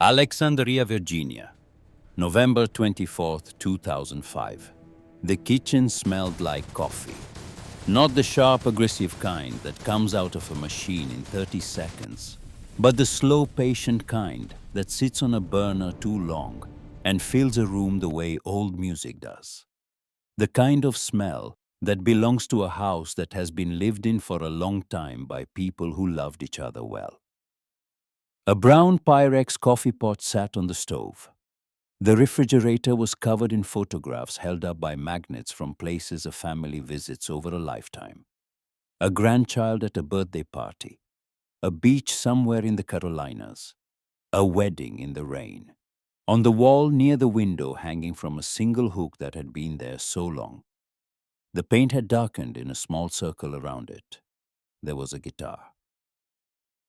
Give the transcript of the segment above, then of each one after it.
Alexandria, Virginia, November 24th, 2005. The kitchen smelled like coffee. Not the sharp, aggressive kind that comes out of a machine in 30 seconds, but the slow, patient kind that sits on a burner too long and fills a room the way old music does. The kind of smell that belongs to a house that has been lived in for a long time by people who loved each other well. A brown Pyrex coffee pot sat on the stove. The refrigerator was covered in photographs held up by magnets from places a family visits over a lifetime. A grandchild at a birthday party, a beach somewhere in the Carolinas, a wedding in the rain. On the wall near the window, hanging from a single hook that had been there so long. The paint had darkened in a small circle around it. There was a guitar.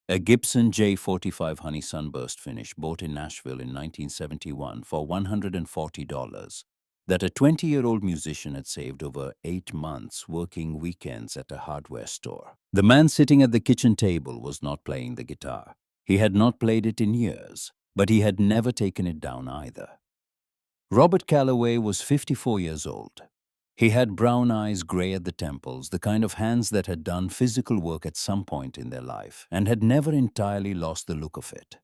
A Gibson J45 Honey Sunburst finish bought in Nashville in 1971 for $140 that a 20-year-old musician had saved over 8 months working weekends at a hardware store. The man sitting at the kitchen table was not playing the guitar. He had not played it in years, but he had never taken it down either. Robert Calloway was 54 years old. He had brown eyes, gray at the temples, the kind of hands that had done physical work at some point in their life and had never entirely lost the look of it.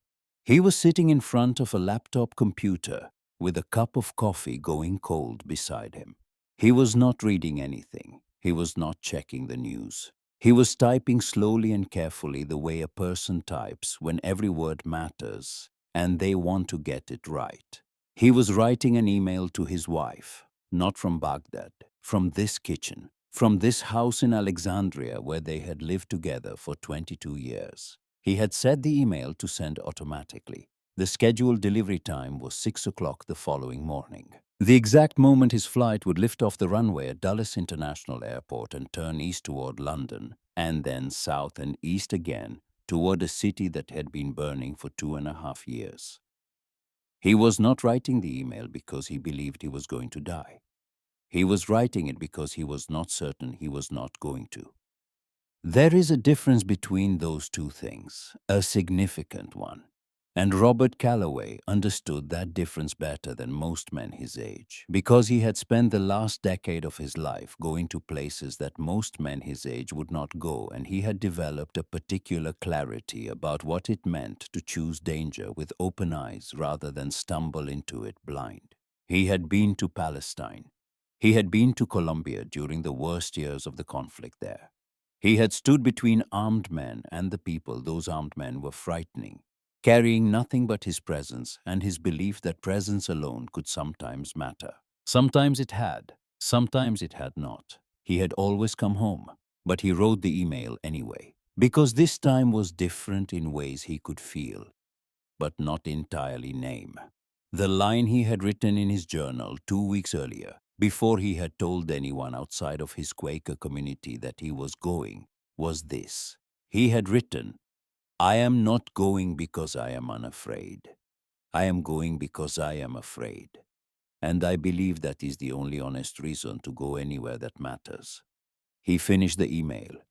He was sitting in front of a laptop computer with a cup of coffee going cold beside him. He was not reading anything. He was not checking the news. He was typing slowly and carefully the way a person types when every word matters and they want to get it right. He was writing an email to his wife. Not from Baghdad, from this kitchen, from this house in Alexandria where they had lived together for 22 years. He had set the email to send automatically. The scheduled delivery time was 6 o'clock the following morning. The exact moment his flight would lift off the runway at Dulles International Airport and turn east toward London, and then south and east again toward a city that had been burning for 2.5 years. He was not writing the email because he believed he was going to die. He was writing it because he was not certain he was not going to. There is a difference between those two things, a significant one. And Robert Calloway understood that difference better than most men his age, because he had spent the last decade of his life going to places that most men his age would not go, and he had developed a particular clarity about what it meant to choose danger with open eyes rather than stumble into it blind. He had been to Palestine. He had been to Colombia during the worst years of the conflict there. He had stood between armed men and the people those armed men were frightening, carrying nothing but his presence and his belief that presence alone could sometimes matter. Sometimes it had not. He had always come home, but he wrote the email anyway, because this time was different in ways he could feel, but not entirely name. The line he had written in his journal 2 weeks earlier, before he had told anyone outside of his Quaker community that he was going, was this. He had written, "I am not going because I am unafraid. I am going because I am afraid. And I believe that is the only honest reason to go anywhere that matters." He finished the email.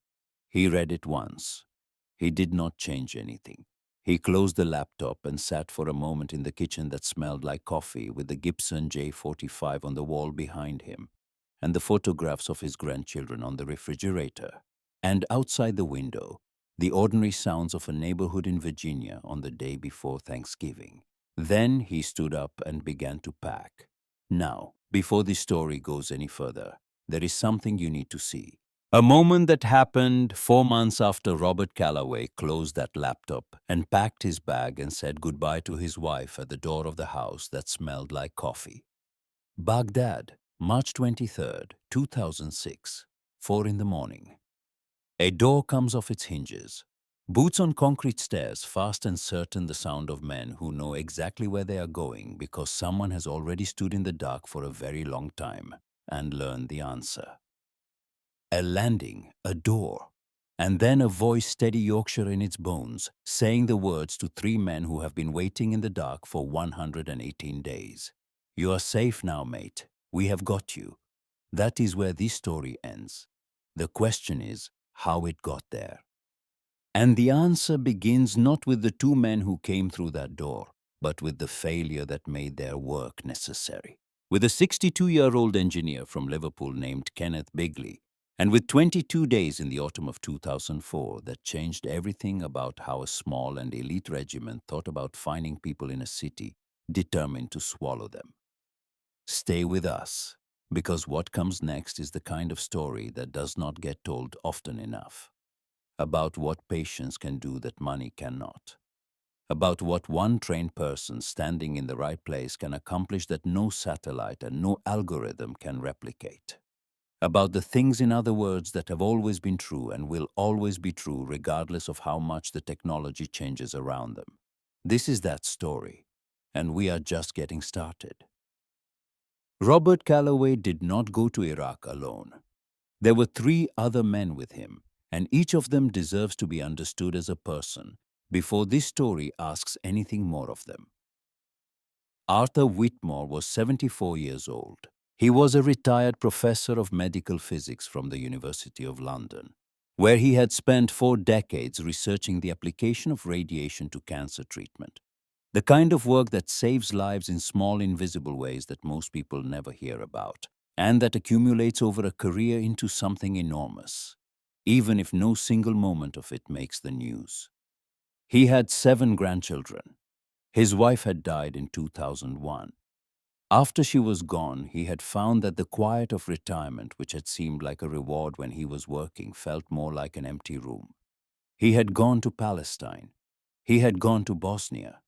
He read it once. He did not change anything. He closed the laptop and sat for a moment in the kitchen that smelled like coffee, with the Gibson J45 on the wall behind him and the photographs of his grandchildren on the refrigerator. And outside the window, the ordinary sounds of a neighborhood in Virginia on the day before Thanksgiving. Then he stood up and began to pack. Now, before this story goes any further, there is something you need to see. A moment that happened 4 months after Robert Calloway closed that laptop and packed his bag and said goodbye to his wife at the door of the house that smelled like coffee. Baghdad, March 23rd, 2006, 4 in the morning. A door comes off its hinges. Boots on concrete stairs, fast and certain, the sound of men who know exactly where they are going because someone has already stood in the dark for a very long time and learned the answer. A landing, a door, and then a voice steady Yorkshire in its bones, saying the words to 3 men who have been waiting in the dark for 118 days. "You are safe now, mate. We have got you." That is where this story ends. The question is how it got there. And the answer begins not with the 2 men who came through that door, but with the failure that made their work necessary. With a 62-year-old engineer from Liverpool named Kenneth Bigley, and with 22 days in the autumn of 2004 that changed everything about how a small and elite regiment thought about finding people in a city determined to swallow them. Stay with us, because what comes next is the kind of story that does not get told often enough. About what patience can do that money cannot. About what one trained person standing in the right place can accomplish that no satellite and no algorithm can replicate. About the things, in other words, that have always been true and will always be true regardless of how much the technology changes around them. This is that story, and we are just getting started. Robert Calloway did not go to Iraq alone. There were 3 other men with him, and each of them deserves to be understood as a person before this story asks anything more of them. Arthur Whitmore was 74 years old. He was a retired professor of medical physics from the University of London, where he had spent 4 decades researching the application of radiation to cancer treatment. The kind of work that saves lives in small, invisible ways that most people never hear about, and that accumulates over a career into something enormous, even if no single moment of it makes the news. He had 7 grandchildren. His wife had died in 2001. After she was gone, he had found that the quiet of retirement, which had seemed like a reward when he was working, felt more like an empty room. He had gone to Palestine. He had gone to Bosnia.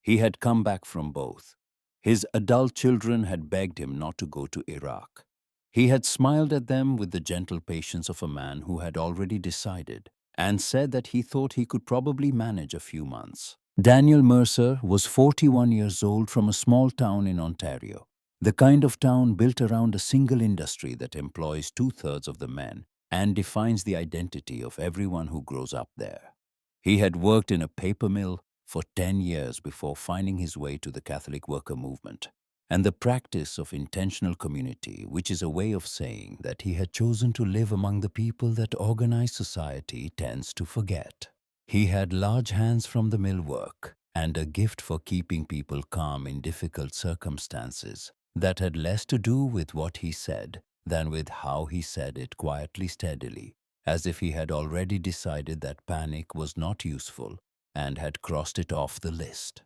He had come back from both. His adult children had begged him not to go to Iraq. He had smiled at them with the gentle patience of a man who had already decided, and said that he thought he could probably manage a few months. Daniel Mercer was 41 years old from a small town in Ontario, the kind of town built around a single industry that employs 2/3 of the men and defines the identity of everyone who grows up there. He had worked in a paper mill for 10 years before finding his way to the Catholic worker movement and the practice of intentional community, which is a way of saying that he had chosen to live among the people that organized society tends to forget. He had large hands from the mill work and a gift for keeping people calm in difficult circumstances that had less to do with what he said than with how he said it quietly, steadily, as if he had already decided that panic was not useful and had crossed it off the list.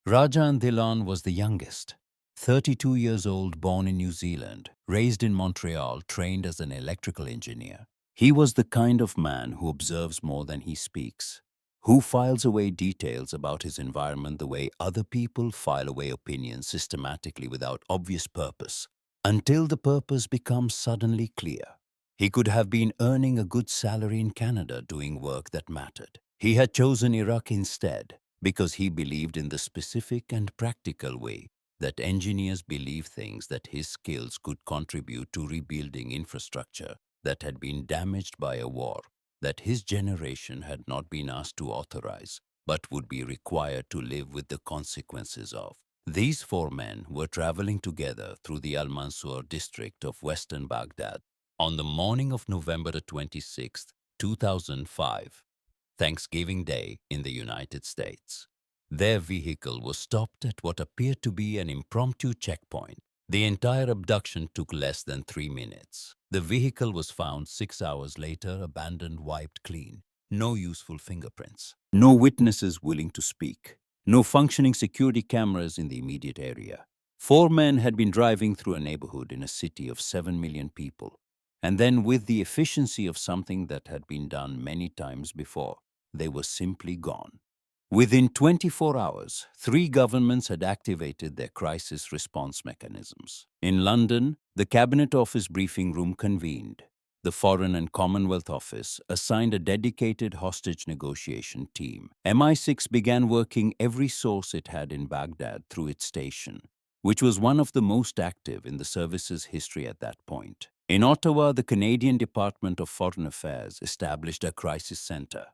Rajan Dhillon was the youngest, 32 years old, born in New Zealand, raised in Montreal, trained as an electrical engineer. He was the kind of man who observes more than he speaks, who files away details about his environment the way other people file away opinions systematically without obvious purpose, until the purpose becomes suddenly clear. He could have been earning a good salary in Canada doing work that mattered. He had chosen Iraq instead because he believed in the specific and practical way that engineers believe things that his skills could contribute to rebuilding infrastructure that had been damaged by a war that his generation had not been asked to authorize, but would be required to live with the consequences of. These 4 men were traveling together through the Al-Mansur district of western Baghdad on the morning of November 26, 2005, Thanksgiving Day in the United States. Their vehicle was stopped at what appeared to be an impromptu checkpoint. The entire abduction took less than 3 minutes. The vehicle was found 6 hours later, abandoned, wiped clean. No useful fingerprints. No witnesses willing to speak. No functioning security cameras in the immediate area. 4 men had been driving through a neighborhood in a city of 7 million people. And then, with the efficiency of something that had been done many times before, they were simply gone. Within 24 hours, 3 governments had activated their crisis response mechanisms. In London, the Cabinet Office briefing room convened. The Foreign and Commonwealth Office assigned a dedicated hostage negotiation team. MI6 began working every source it had in Baghdad through its station, which was one of the most active in the service's history at that point. In Ottawa, the Canadian Department of Foreign Affairs established a crisis center.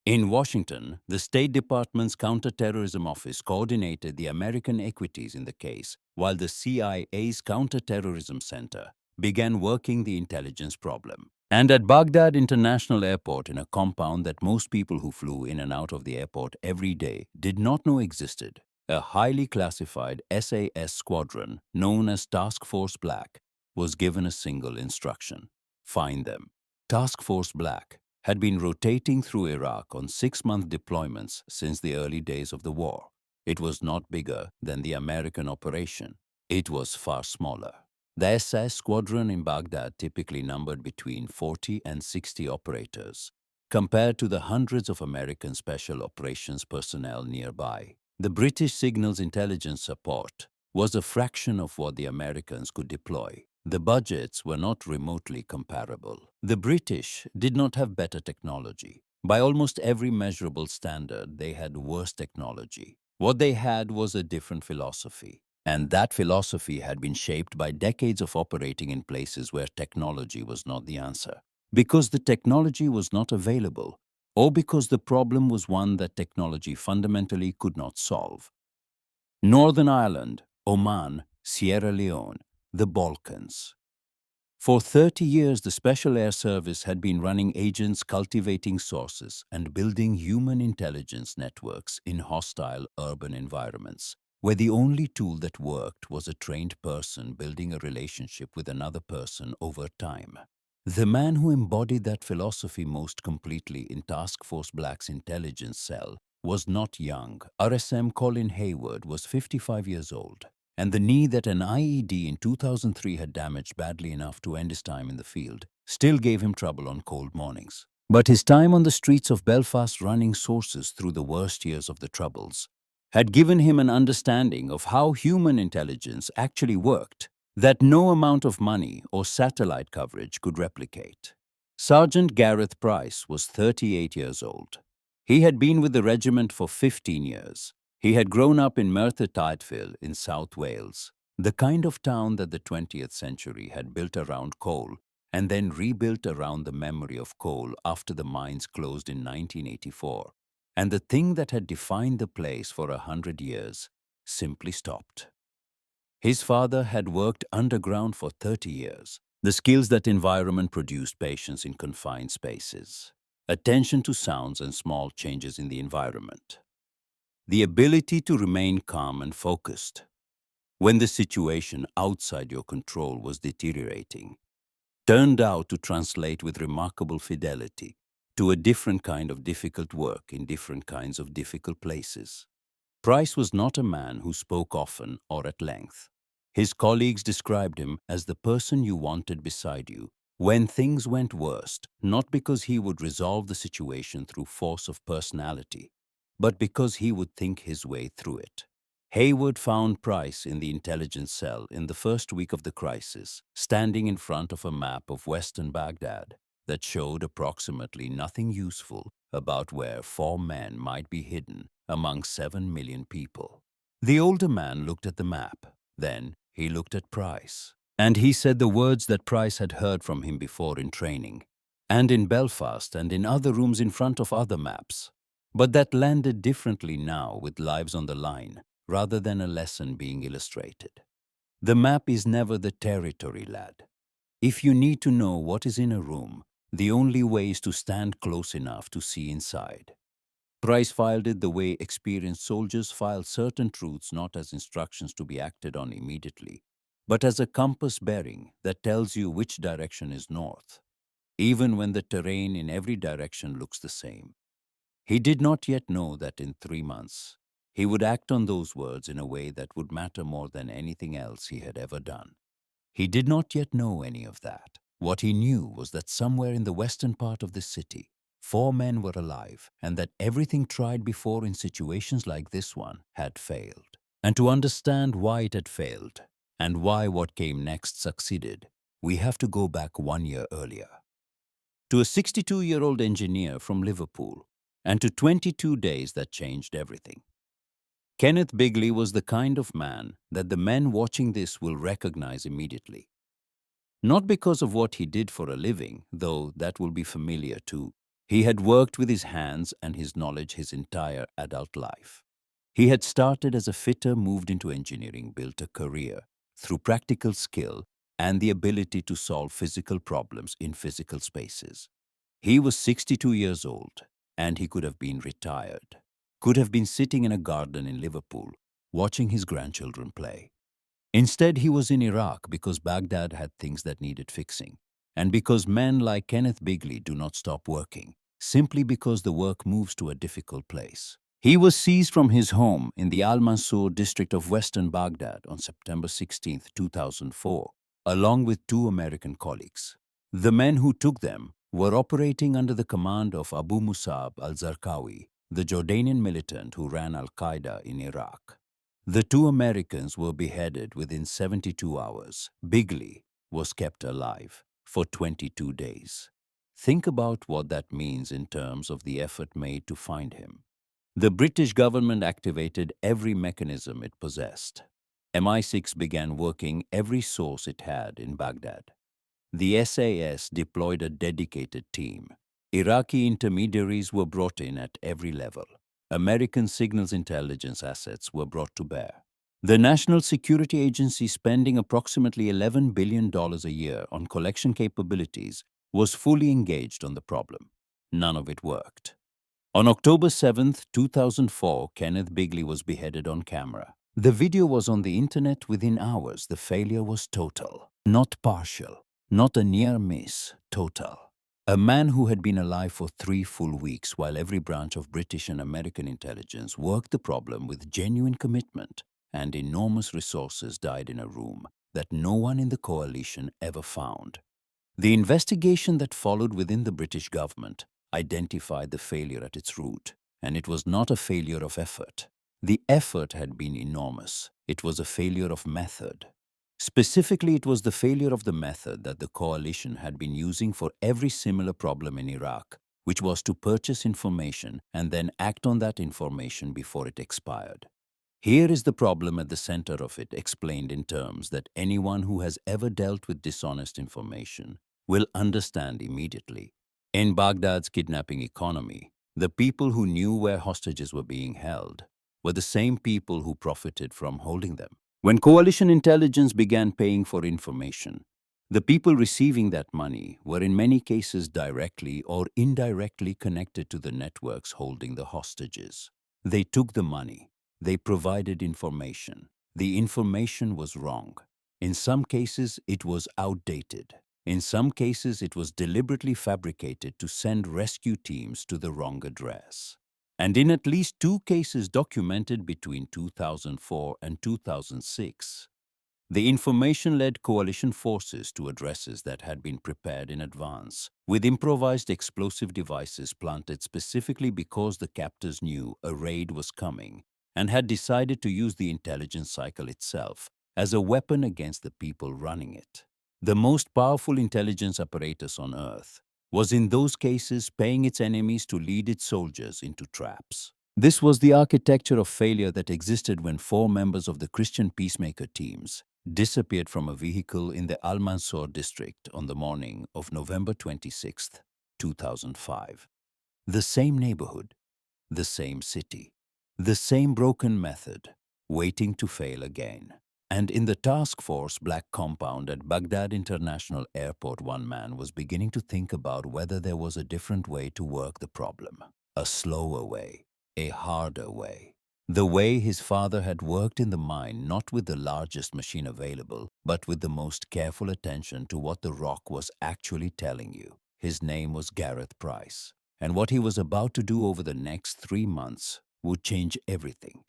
In Washington, the State Department's Counterterrorism Office coordinated the American equities in the case, while the CIA's Counterterrorism Center began working the intelligence problem. And at Baghdad International Airport, in a compound that most people who flew in and out of the airport every day did not know existed, A highly classified SAS squadron, known as Task Force Black, was given a single instruction: find them. Task Force Black had been rotating through Iraq on 6-month deployments since the early days of the war. It was not bigger than the American operation. It was far smaller. The SAS squadron in Baghdad typically numbered between 40 and 60 operators, compared to the hundreds of American special operations personnel nearby. The British signals intelligence support was a fraction of what the Americans could deploy. The budgets were not remotely comparable. The British did not have better technology. By almost every measurable standard, they had worse technology. What they had was a different philosophy. And that philosophy had been shaped by decades of operating in places where technology was not the answer. Because the technology was not available, or because the problem was one that technology fundamentally could not solve. Northern Ireland, Oman, Sierra Leone, the Balkans. For 30 years, the Special Air Service had been running agents cultivating sources and building human intelligence networks in hostile urban environments, where the only tool that worked was a trained person building a relationship with another person over time. The man who embodied that philosophy most completely in Task Force Black's intelligence cell was not young. RSM Colin Hayward was 55 years old, and the knee that an IED in 2003 had damaged badly enough to end his time in the field still gave him trouble on cold mornings. But his time on the streets of Belfast running sources through the worst years of the Troubles had given him an understanding of how human intelligence actually worked that no amount of money or satellite coverage could replicate. Sergeant Gareth Price was 38 years old. He had been with the regiment for 15 years. He had grown up in Merthyr Tydfil in South Wales, the kind of town that the 20th century had built around coal and then rebuilt around the memory of coal after the mines closed in 1984. And the thing that had defined the place for 100 years simply stopped. His father had worked underground for 30 years. The skills that environment produced: patience in confined spaces, attention to sounds and small changes in the environment, the ability to remain calm and focused when the situation outside your control was deteriorating, turned out to translate with remarkable fidelity to a different kind of difficult work in different kinds of difficult places. Price was not a man who spoke often or at length. His colleagues described him as the person you wanted beside you when things went worst, not because he would resolve the situation through force of personality, but because he would think his way through it. Hayward found Price in the intelligence cell in the first week of the crisis, standing in front of a map of western Baghdad that showed approximately nothing useful about where 4 men might be hidden among 7 million people. The older man looked at the map. Then he looked at Price. And he said the words that Price had heard from him before in training, and in Belfast and in other rooms in front of other maps, but that landed differently now with lives on the line rather than a lesson being illustrated. The map is never the territory, lad. If you need to know what is in a room, the only way is to stand close enough to see inside. Price filed it the way experienced soldiers file certain truths, not as instructions to be acted on immediately, but as a compass bearing that tells you which direction is north, even when the terrain in every direction looks the same. He did not yet know that in 3 months, he would act on those words in a way that would matter more than anything else he had ever done. He did not yet know any of that. What he knew was that somewhere in the western part of the city, 4 men were alive, and that everything tried before in situations like this one had failed. And to understand why it had failed, and why what came next succeeded, we have to go back 1 year earlier. To a 62-year-old engineer from Liverpool, and to 22 days that changed everything. Kenneth Bigley was the kind of man that the men watching this will recognize immediately. Not because of what he did for a living, though that will be familiar too. He had worked with his hands and his knowledge his entire adult life. He had started as a fitter, moved into engineering, built a career through practical skill and the ability to solve physical problems in physical spaces. He was 62 years old, and he could have been retired, could have been sitting in a garden in Liverpool, watching his grandchildren play. Instead, he was in Iraq because Baghdad had things that needed fixing, and because men like Kenneth Bigley do not stop working, simply because the work moves to a difficult place. He was seized from his home in the Al-Mansur district of western Baghdad on September 16, 2004, along with two American colleagues. The men who took them were operating under the command of Abu Musab al-Zarqawi, the Jordanian militant who ran al-Qaeda in Iraq. The two Americans were beheaded within 72 hours. Bigley was kept alive for 22 days. Think about what that means in terms of the effort made to find him. The British government activated every mechanism it possessed. MI6 began working every source it had in Baghdad. The SAS deployed a dedicated team. Iraqi intermediaries were brought in at every level. American signals intelligence assets were brought to bear. The National Security Agency, spending approximately $11 billion a year on collection capabilities, was fully engaged on the problem. None of it worked. On October 7, 2004, Kenneth Bigley was beheaded on camera. The video was on the internet within hours. The failure was total, not partial. Not a near miss, total. A man who had been alive for 3 full weeks while every branch of British and American intelligence worked the problem with genuine commitment and enormous resources died in a room that no one in the coalition ever found. The investigation that followed within the British government identified the failure at its root, and it was not a failure of effort. The effort had been enormous. It was a failure of method. Specifically, it was the failure of the method that the coalition had been using for every similar problem in Iraq, which was to purchase information and then act on that information before it expired. Here is the problem at the center of it, explained in terms that anyone who has ever dealt with dishonest information will understand immediately. In Baghdad's kidnapping economy, the people who knew where hostages were being held were the same people who profited from holding them. When coalition intelligence began paying for information, the people receiving that money were in many cases directly or indirectly connected to the networks holding the hostages. They took the money. They provided information. The information was wrong. In some cases, it was outdated. In some cases, it was deliberately fabricated to send rescue teams to the wrong address. And in at least 2 cases documented between 2004 and 2006, the information led coalition forces to addresses that had been prepared in advance, with improvised explosive devices planted specifically because the captors knew a raid was coming and had decided to use the intelligence cycle itself as a weapon against the people running it. The most powerful intelligence apparatus on Earth was in those cases paying its enemies to lead its soldiers into traps. This was the architecture of failure that existed when 4 members of the Christian peacemaker teams disappeared from a vehicle in the Al-Mansur district on the morning of November 26, 2005. The same neighborhood, the same city, the same broken method, waiting to fail again. And in the task force black compound at Baghdad International Airport, one man was beginning to think about whether there was a different way to work the problem. A slower way, a harder way. The way his father had worked in the mine, not with the largest machine available, but with the most careful attention to what the rock was actually telling you. His name was Gareth Price, and what he was about to do over the next 3 months would change everything.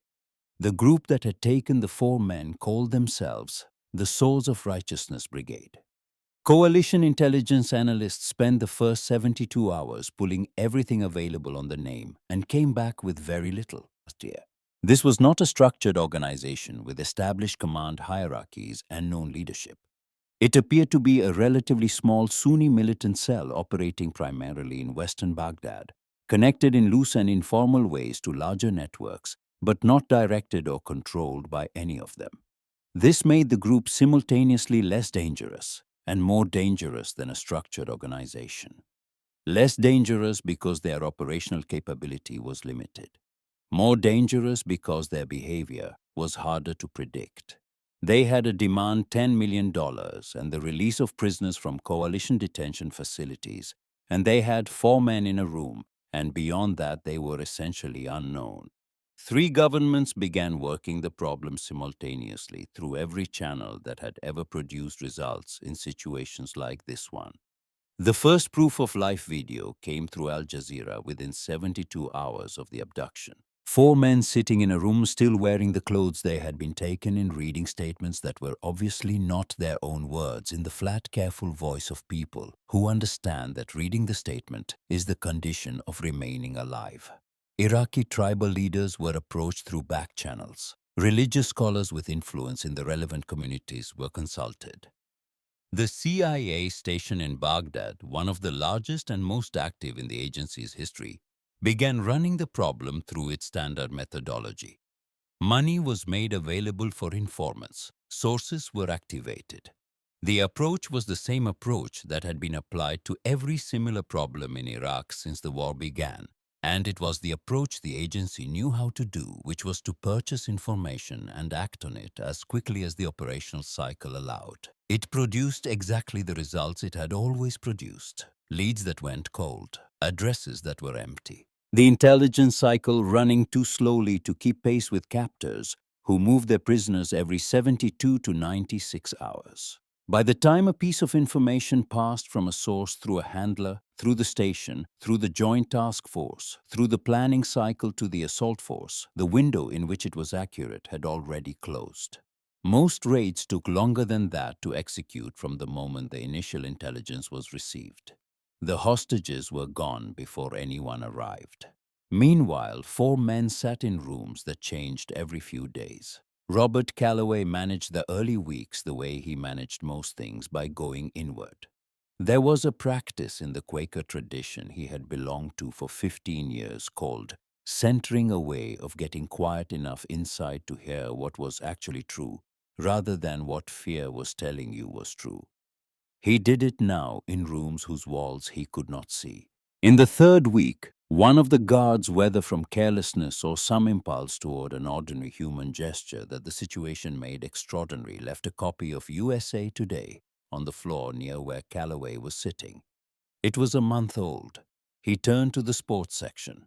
The group that had taken the 4 men called themselves the Swords of Righteousness Brigade. Coalition intelligence analysts spent the first 72 hours pulling everything available on the name and came back with very little. This was not a structured organization with established command hierarchies and known leadership. It appeared to be a relatively small Sunni militant cell operating primarily in western Baghdad, connected in loose and informal ways to larger networks, but not directed or controlled by any of them. This made the group simultaneously less dangerous and more dangerous than a structured organization. Less dangerous because their operational capability was limited. More dangerous because their behavior was harder to predict. They had a demand $10 million and the release of prisoners from coalition detention facilities, and they had 4 men in a room, and beyond that they were essentially unknown. Three governments began working the problem simultaneously through every channel that had ever produced results in situations like this one. The first proof of life video came through Al Jazeera within 72 hours of the abduction. Four men sitting in a room still wearing the clothes they had been taken in, reading statements that were obviously not their own words in the flat, careful voice of people who understand that reading the statement is the condition of remaining alive. Iraqi tribal leaders were approached through back channels. Religious scholars with influence in the relevant communities were consulted. The CIA station in Baghdad, one of the largest and most active in the agency's history, began running the problem through its standard methodology. Money was made available for informants. Sources were activated. The approach was the same approach that had been applied to every similar problem in Iraq since the war began, and it was the approach the agency knew how to do, which was to purchase information and act on it as quickly as the operational cycle allowed. It produced exactly the results it had always produced: leads that went cold, addresses that were empty. The intelligence cycle running too slowly to keep pace with captors who moved their prisoners every 72 to 96 hours. By the time a piece of information passed from a source through a handler, through the station, through the joint task force, through the planning cycle to the assault force, the window in which it was accurate had already closed. Most raids took longer than that to execute from the moment the initial intelligence was received. The hostages were gone before anyone arrived. Meanwhile, four men sat in rooms that changed every few days. Robert Calloway managed the early weeks the way he managed most things, by going inward. There was a practice in the Quaker tradition he had belonged to for 15 years called centering away, of getting quiet enough inside to hear what was actually true, rather than what fear was telling you was true. He did it now in rooms whose walls he could not see. In the third week, one of the guards, whether from carelessness or some impulse toward an ordinary human gesture that the situation made extraordinary, left a copy of USA Today on the floor near where Calloway was sitting. It was a month old. He turned to the sports section.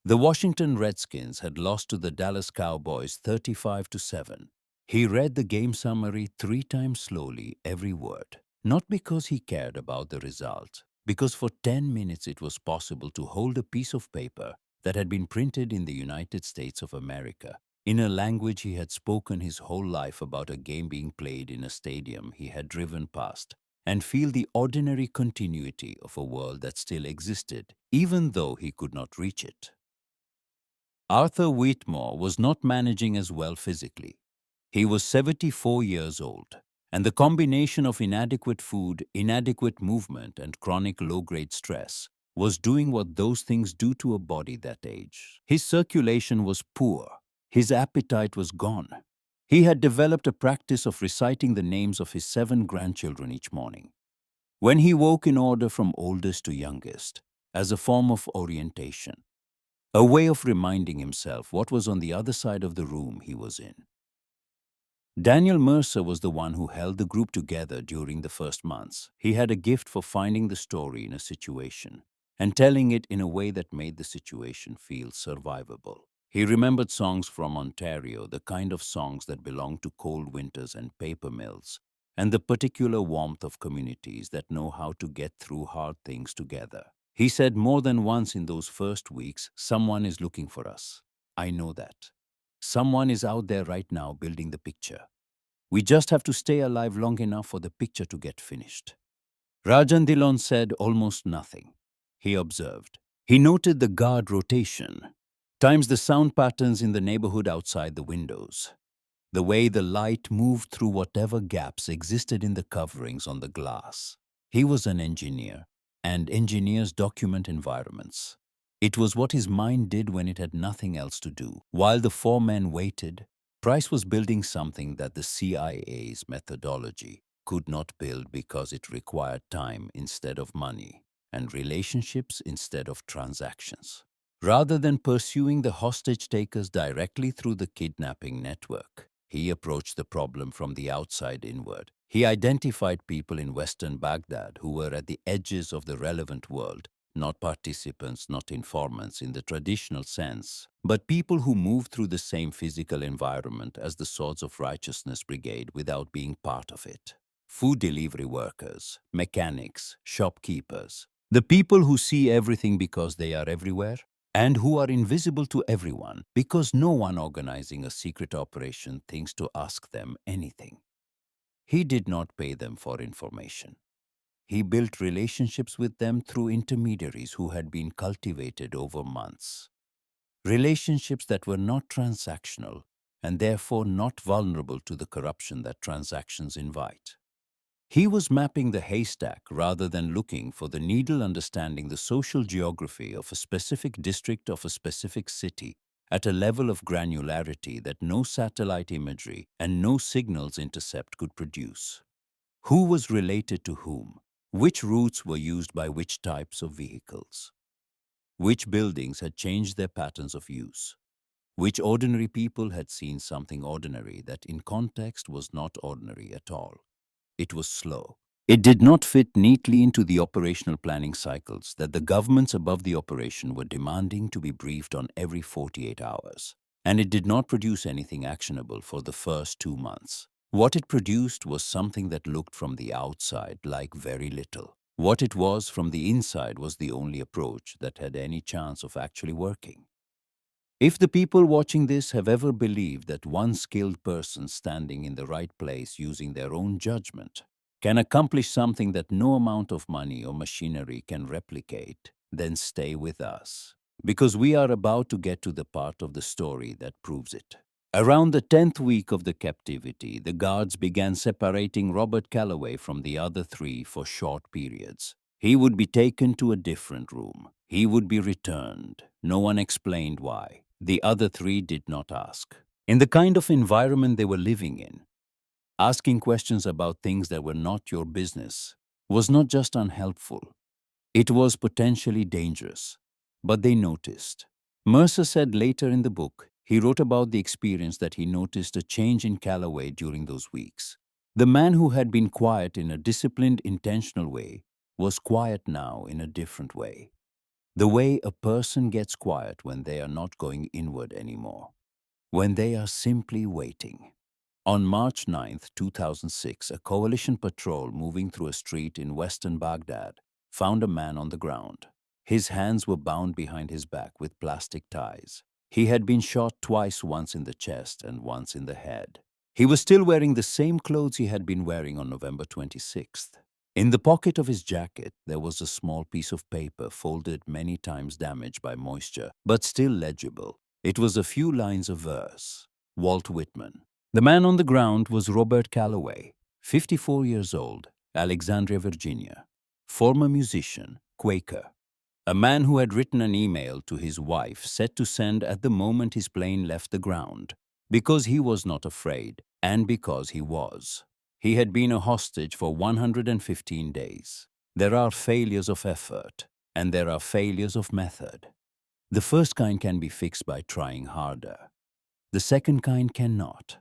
The Washington Redskins had lost to the Dallas Cowboys 35-7. He read the game summary 3 times slowly, every word. Not because he cared about the result, because for 10 minutes it was possible to hold a piece of paper that had been printed in the United States of America, in a language he had spoken his whole life, about a game being played in a stadium he had driven past, and feel the ordinary continuity of a world that still existed, even though he could not reach it. Arthur Whitmore was not managing as well physically. He was 74 years old, and the combination of inadequate food, inadequate movement, and chronic low-grade stress was doing what those things do to a body that age. His circulation was poor. His appetite was gone. He had developed a practice of reciting the names of his 7 grandchildren each morning, when he woke, in order from oldest to youngest, as a form of orientation, a way of reminding himself what was on the other side of the room he was in. Daniel Mercer was the one who held the group together during the first months. He had a gift for finding the story in a situation and telling it in a way that made the situation feel survivable. He remembered songs from Ontario, the kind of songs that belong to cold winters and paper mills, and the particular warmth of communities that know how to get through hard things together. He said more than once in those first weeks, "Someone is looking for us. I know that. Someone is out there right now building the picture. We just have to stay alive long enough for the picture to get finished." Rajan Dillon said almost nothing. He observed. He noted the guard rotation, times the sound patterns in the neighborhood outside the windows, the way the light moved through whatever gaps existed in the coverings on the glass. He was an engineer, and engineers document environments. It was what his mind did when it had nothing else to do. While the 4 men waited, Price was building something that the CIA's methodology could not build, because it required time instead of money and relationships instead of transactions. Rather than pursuing the hostage takers directly through the kidnapping network, he approached the problem from the outside inward. He identified people in western Baghdad who were at the edges of the relevant world, not participants, not informants in the traditional sense, but people who move through the same physical environment as the Swords of Righteousness Brigade without being part of it. Food delivery workers, mechanics, shopkeepers, the people who see everything because they are everywhere, and who are invisible to everyone because no one organizing a secret operation thinks to ask them anything. He did not pay them for information. He built relationships with them through intermediaries who had been cultivated over months. Relationships that were not transactional and therefore not vulnerable to the corruption that transactions invite. He was mapping the haystack rather than looking for the needle, understanding the social geography of a specific district of a specific city at a level of granularity that no satellite imagery and no signals intercept could produce. Who was related to whom? Which routes were used by which types of vehicles? Which buildings had changed their patterns of use? Which ordinary people had seen something ordinary that in context was not ordinary at all? It was slow. It did not fit neatly into the operational planning cycles that the governments above the operation were demanding to be briefed on every 48 hours. And it did not produce anything actionable for the first 2 months. What it produced was something that looked from the outside like very little. What it was from the inside was the only approach that had any chance of actually working. If the people watching this have ever believed that one skilled person standing in the right place using their own judgment can accomplish something that no amount of money or machinery can replicate, then stay with us, because we are about to get to the part of the story that proves it. Around the 10th week of the captivity, the guards began separating Robert Calloway from the other three for short periods. He would be taken to a different room. He would be returned. No one explained why. The other three did not ask. In the kind of environment they were living in, asking questions about things that were not your business was not just unhelpful, it was potentially dangerous. But they noticed. Mercer said later in the book, he wrote about the experience that he noticed a change in Calloway during those weeks. The man who had been quiet in a disciplined, intentional way was quiet now in a different way. The way a person gets quiet when they are not going inward anymore, when they are simply waiting. On March 9, 2006, a coalition patrol moving through a street in western Baghdad found a man on the ground. His hands were bound behind his back with plastic ties. He had been shot twice, once in the chest and once in the head. He was still wearing the same clothes he had been wearing on November 26th. In the pocket of his jacket, there was a small piece of paper folded many times, damaged by moisture, but still legible. It was a few lines of verse. Walt Whitman. The man on the ground was Robert Calloway, 54 years old, Alexandria, Virginia. Former musician, Quaker. A man who had written an email to his wife set to send at the moment his plane left the ground, because he was not afraid, and because he was. He had been a hostage for 115 days. There are failures of effort, and there are failures of method. The first kind can be fixed by trying harder. The second kind cannot.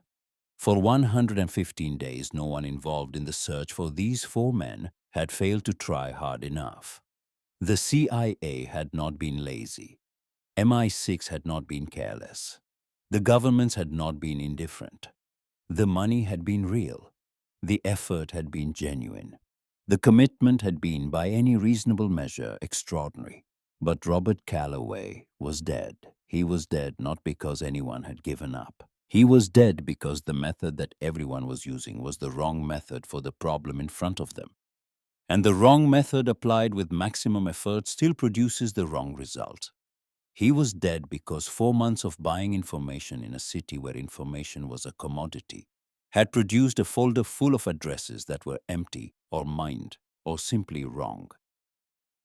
For 115 days, no one involved in the search for these four men had failed to try hard enough. The CIA had not been lazy. MI6 had not been careless. The governments had not been indifferent. The money had been real. The effort had been genuine. The commitment had been, by any reasonable measure, extraordinary. But Robert Calloway was dead. He was dead not because anyone had given up. He was dead because the method that everyone was using was the wrong method for the problem in front of them. And the wrong method applied with maximum effort still produces the wrong result. He was dead because 4 months of buying information in a city where information was a commodity had produced a folder full of addresses that were empty or mined or simply wrong.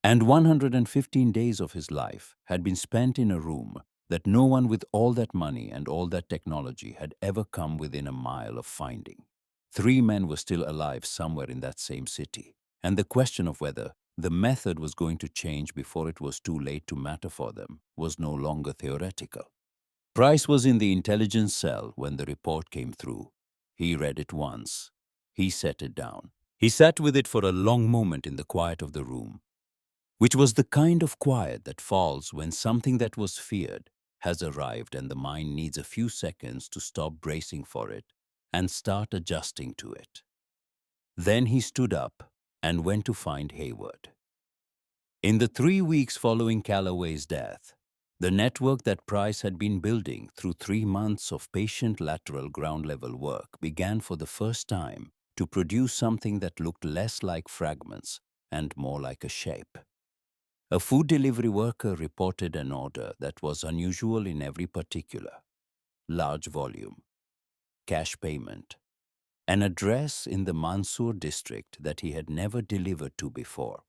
And 115 days of his life had been spent in a room that no one with all that money and all that technology had ever come within a mile of finding. 3 men were still alive somewhere in that same city, and the question of whether the method was going to change before it was too late to matter for them was no longer theoretical. Price was in the intelligence cell when the report came through. He read it once. He set it down. He sat with it for a long moment in the quiet of the room. which was the kind of quiet that falls when something that was feared has arrived and the mind needs a few seconds to stop bracing for it and start adjusting to it. Then he stood up and went to find Hayward. In the 3 weeks following Calloway's death, the network that Price had been building through 3 months of patient lateral ground-level work began for the first time to produce something that looked less like fragments and more like a shape. A food delivery worker reported an order that was unusual in every particular: large volume, cash payment, an address in the Mansour district that he had never delivered to before.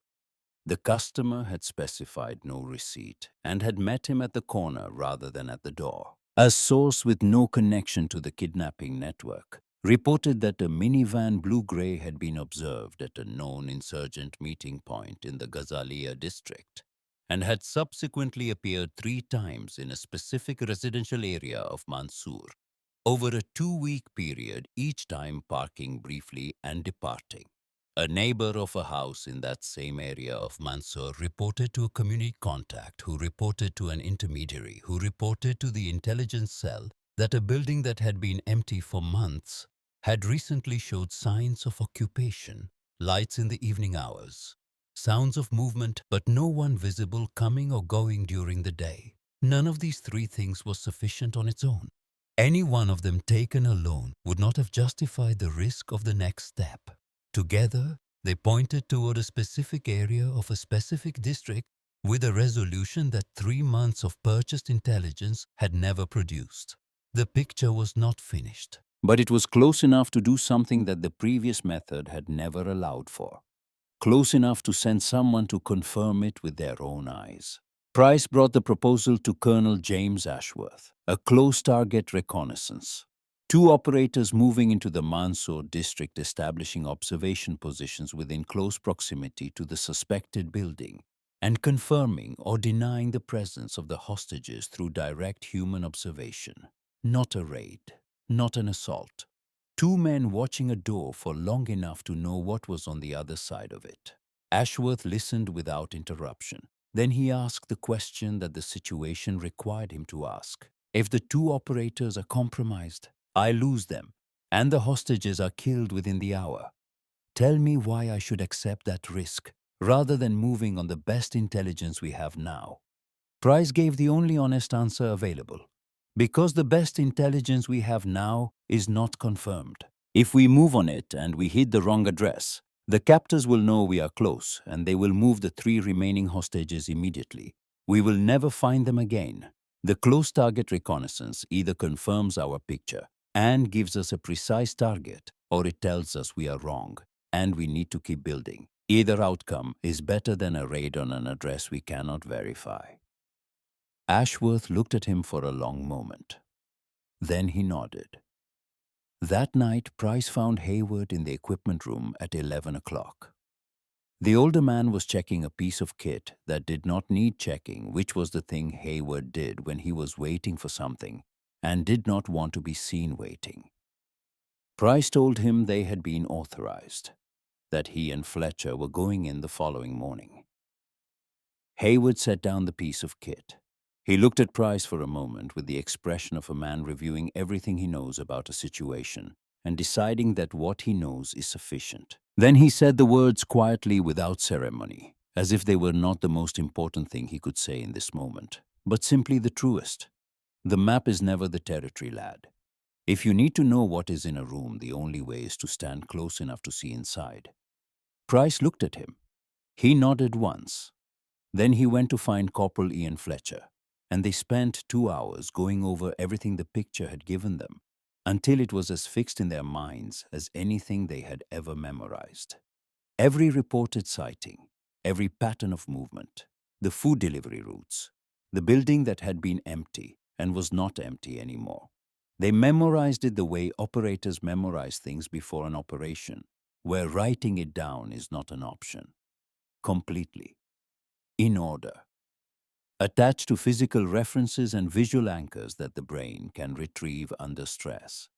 The customer had specified no receipt and had met him at the corner rather than at the door. A source with no connection to the kidnapping network reported that a minivan blue-gray had been observed at a known insurgent meeting point in the Ghazaliya district and had subsequently appeared 3 times in a specific residential area of Mansour over a 2-week period, each time parking briefly and departing. A neighbor of a house in that same area of Mansour reported to a community contact who reported to an intermediary who reported to the intelligence cell that a building that had been empty for months had recently showed signs of occupation, lights in the evening hours, sounds of movement, but no one visible coming or going during the day. None of these 3 things was sufficient on its own. Any one of them taken alone would not have justified the risk of the next step. Together, they pointed toward a specific area of a specific district with a resolution that 3 months of purchased intelligence had never produced. The picture was not finished, but it was close enough to do something that the previous method had never allowed for. Close enough to send someone to confirm it with their own eyes. Price brought the proposal to Colonel James Ashworth, a close target reconnaissance. 2 operators moving into the Mansour district, establishing observation positions within close proximity to the suspected building and confirming or denying the presence of the hostages through direct human observation. Not a raid, not an assault. 2 men watching a door for long enough to know what was on the other side of it. Ashworth listened without interruption. Then he asked the question that the situation required him to ask. If the 2 operators are compromised, I lose them, and the hostages are killed within the hour. Tell me why I should accept that risk, rather than moving on the best intelligence we have now. Price gave the only honest answer available. Because the best intelligence we have now is not confirmed. If we move on it and we hit the wrong address, the captors will know we are close and they will move the 3 remaining hostages immediately. We will never find them again. The close target reconnaissance either confirms our picture and gives us a precise target, or it tells us we are wrong and we need to keep building. Either outcome is better than a raid on an address we cannot verify. Ashworth looked at him for a long moment. Then he nodded. That night, Price found Hayward in the equipment room at 11 o'clock. The older man was checking a piece of kit that did not need checking, which was the thing Hayward did when he was waiting for something and did not want to be seen waiting. Price told him they had been authorized, that he and Fletcher were going in the following morning. Hayward set down the piece of kit. He looked at Price for a moment with the expression of a man reviewing everything he knows about a situation and deciding that what he knows is sufficient. Then he said the words quietly without ceremony, as if they were not the most important thing he could say in this moment, but simply the truest. The map is never the territory, lad. If you need to know what is in a room, the only way is to stand close enough to see inside. Price looked at him. He nodded once. Then he went to find Corporal Ian Fletcher, and they spent 2 hours going over everything the picture had given them, until it was as fixed in their minds as anything they had ever memorized. Every reported sighting, every pattern of movement, the food delivery routes, the building that had been empty and was not empty anymore. They memorized it the way operators memorize things before an operation, where writing it down is not an option. Completely. In order. Attached to physical references and visual anchors that the brain can retrieve under stress.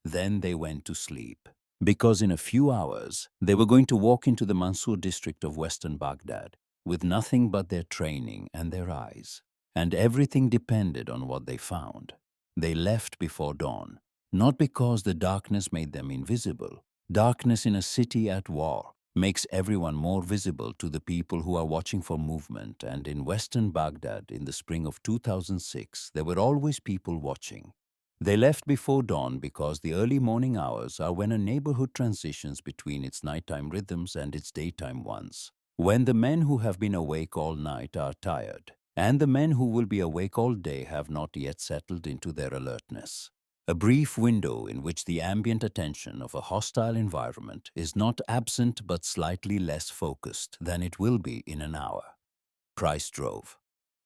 Then they went to sleep, because in a few hours they were going to walk into the Mansour district of western Baghdad with nothing but their training and their eyes, and everything depended on what they found. They left before dawn, not because the darkness made them invisible. Darkness in a city at war makes everyone more visible to the people who are watching for movement, and in western Baghdad in the spring of 2006, there were always people watching. They left before dawn because the early morning hours are when a neighborhood transitions between its nighttime rhythms and its daytime ones. When the men who have been awake all night are tired, and the men who will be awake all day have not yet settled into their alertness. A brief window in which the ambient attention of a hostile environment is not absent but slightly less focused than it will be in an hour. Price drove.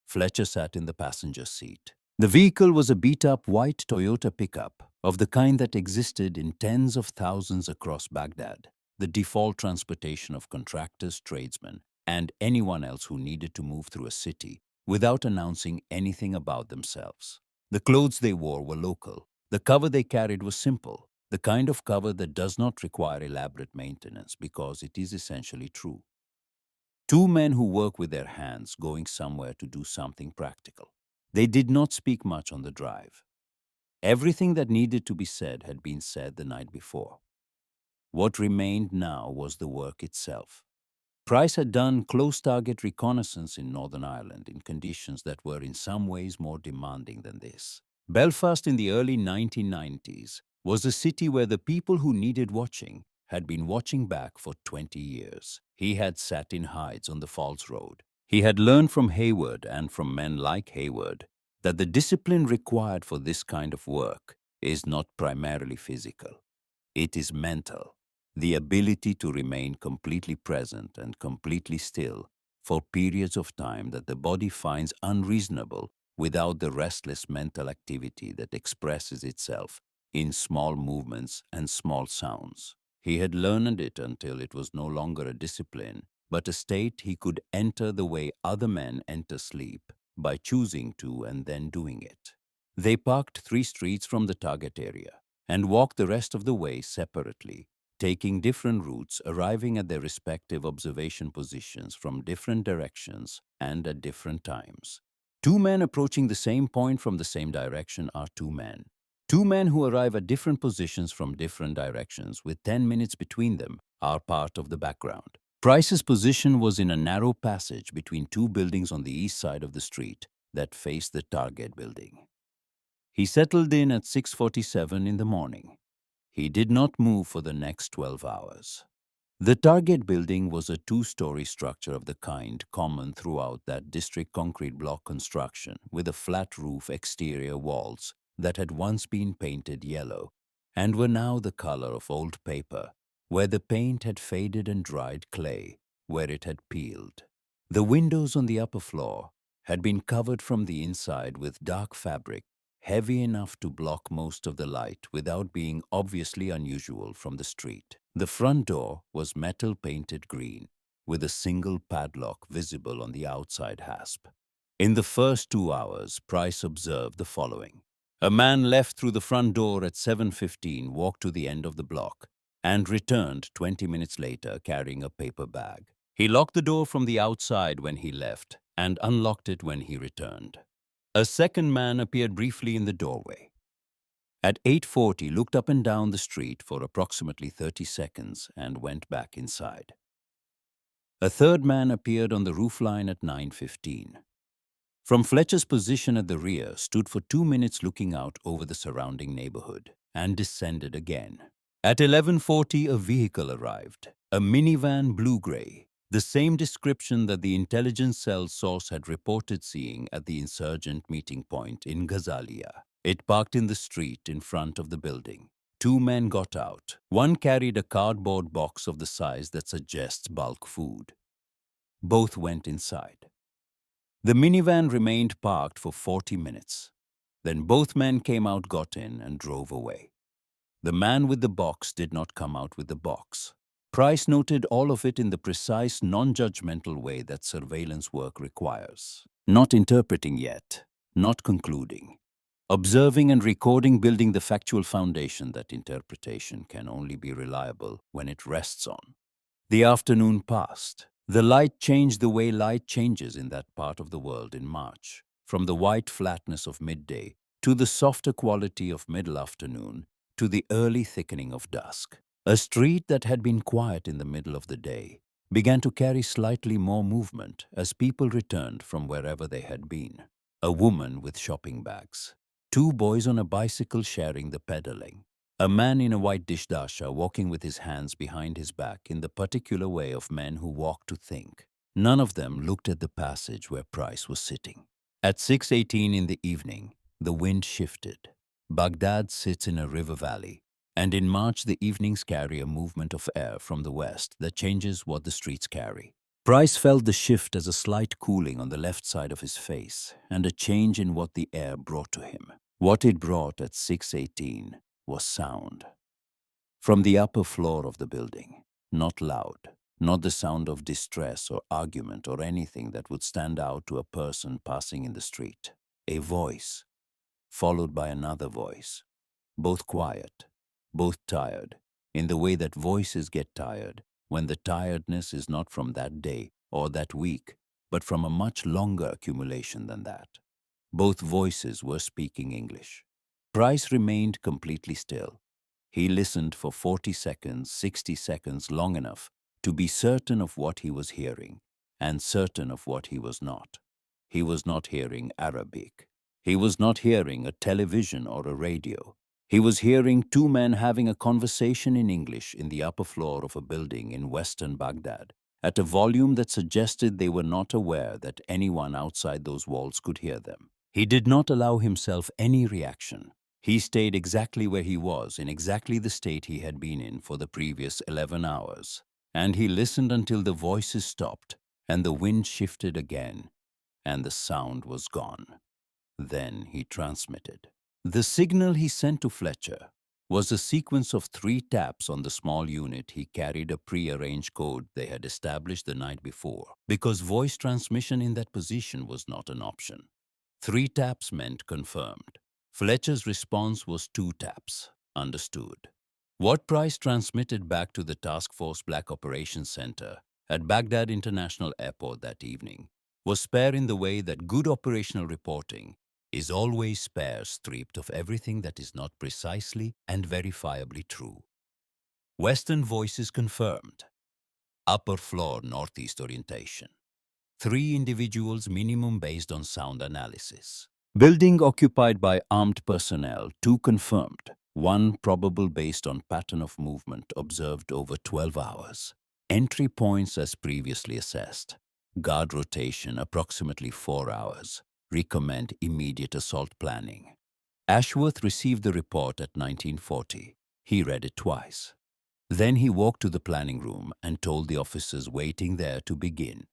Fletcher sat in the passenger seat. The vehicle was a beat-up white Toyota pickup of the kind that existed in tens of thousands across Baghdad, the default transportation of contractors, tradesmen, and anyone else who needed to move through a city without announcing anything about themselves. The clothes they wore were local. The cover they carried was simple, the kind of cover that does not require elaborate maintenance because it is essentially true. Two men who work with their hands going somewhere to do something practical. They did not speak much on the drive. Everything that needed to be said had been said the night before. What remained now was the work itself. Price had done close target reconnaissance in Northern Ireland in conditions that were in some ways more demanding than this. Belfast in the early 1990s was a city where the people who needed watching had been watching back for 20 years. He had sat in hides on the Falls Road. He had learned from Hayward and from men like Hayward that the discipline required for this kind of work is not primarily physical. It is mental. The ability to remain completely present and completely still for periods of time that the body finds unreasonable without the restless mental activity that expresses itself in small movements and small sounds. He had learned it until it was no longer a discipline, but a state he could enter the way other men enter sleep, by choosing to and then doing it. They parked 3 streets from the target area and walked the rest of the way separately, taking different routes, arriving at their respective observation positions from different directions and at different times. Two men approaching the same point from the same direction are two men. Two men who arrive at different positions from different directions with 10 minutes between them are part of the background. Price's position was in a narrow passage between two buildings on the east side of the street that faced the target building. He settled in at 6:47 in the morning. He did not move for the next 12 hours. The target building was a 2-story structure of the kind common throughout that district concrete block construction with a flat roof exterior walls that had once been painted yellow and were now the color of old paper, where the paint had faded and dried clay, where it had peeled. The windows on the upper floor had been covered from the inside with dark fabric, heavy enough to block most of the light without being obviously unusual from the street. The front door was metal painted green, with a single padlock visible on the outside hasp. In the first 2 hours, Price observed the following. A man left through the front door at 7:15, walked to the end of the block, and returned 20 minutes later carrying a paper bag. He locked the door from the outside when he left and unlocked it when he returned. A second man appeared briefly in the doorway. At 8:40, looked up and down the street for approximately 30 seconds and went back inside. A third man appeared on the roofline at 9:15. From Fletcher's position at the rear, stood for 2 minutes looking out over the surrounding neighborhood and descended again. At 11:40, a vehicle arrived, a minivan blue-gray, the same description that the intelligence cell source had reported seeing at the insurgent meeting point in Ghazalia. It parked in the street in front of the building. Two men got out. One carried a cardboard box of the size that suggests bulk food. Both went inside. The minivan remained parked for 40 minutes. Then both men came out, got in, and drove away. The man with the box did not come out with the box. Price noted all of it in the precise, non-judgmental way that surveillance work requires. Not interpreting yet, not concluding. Observing and recording, building the factual foundation that interpretation can only be reliable when it rests on. The afternoon passed. The light changed the way light changes in that part of the world in March, from the white flatness of midday to the softer quality of middle afternoon to the early thickening of dusk. A street that had been quiet in the middle of the day began to carry slightly more movement as people returned from wherever they had been. A woman with shopping bags, two boys on a bicycle sharing the pedaling, a man in a white dishdasha walking with his hands behind his back in the particular way of men who walk to think. None of them looked at the passage where Price was sitting. At 6:18 in the evening, the wind shifted. Baghdad sits in a river valley, and in March the evenings carry a movement of air from the west that changes what the streets carry. Price felt the shift as a slight cooling on the left side of his face and a change in what the air brought to him. What it brought at 6:18 was sound. From the upper floor of the building, not loud, not the sound of distress or argument or anything that would stand out to a person passing in the street. A voice, followed by another voice, both quiet, both tired, in the way that voices get tired when the tiredness is not from that day or that week, but from a much longer accumulation than that. Both voices were speaking English. Price remained completely still. He listened for 40 seconds, 60 seconds, long enough to be certain of what he was hearing and certain of what he was not. He was not hearing Arabic. He was not hearing a television or a radio. He was hearing two men having a conversation in English in the upper floor of a building in western Baghdad at a volume that suggested they were not aware that anyone outside those walls could hear them. He did not allow himself any reaction. He stayed exactly where he was, in exactly the state he had been in for the previous 11 hours. And he listened until the voices stopped, and the wind shifted again, and the sound was gone. Then he transmitted. The signal he sent to Fletcher was a sequence of 3 taps on the small unit he carried, a pre-arranged code they had established the night before, because voice transmission in that position was not an option. 3 taps meant confirmed. Fletcher's response was 2 taps, understood. What Price transmitted back to the Task Force Black Operations Center at Baghdad International Airport that evening was spare in the way that good operational reporting is always spare, stripped of everything that is not precisely and verifiably true. Western voices confirmed. Upper floor northeast orientation. 3 individuals minimum based on sound analysis. Building occupied by armed personnel, 2 confirmed. 1 probable based on pattern of movement observed over 12 hours. Entry points as previously assessed. Guard rotation approximately 4 hours. Recommend immediate assault planning. Ashworth received the report at 1940. He read it twice. Then he walked to the planning room and told the officers waiting there to begin.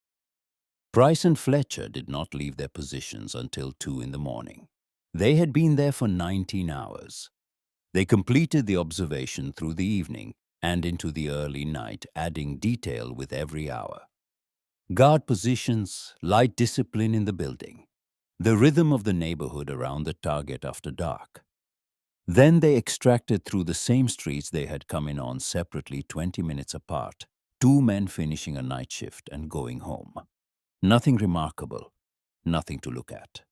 Price and Fletcher did not leave their positions until 2 in the morning. They had been there for 19 hours. They completed the observation through the evening and into the early night, adding detail with every hour. Guard positions, light discipline in the building, the rhythm of the neighborhood around the target after dark. Then they extracted through the same streets they had come in on separately 20 minutes apart, 2 men finishing a night shift and going home. Nothing remarkable, nothing to look at.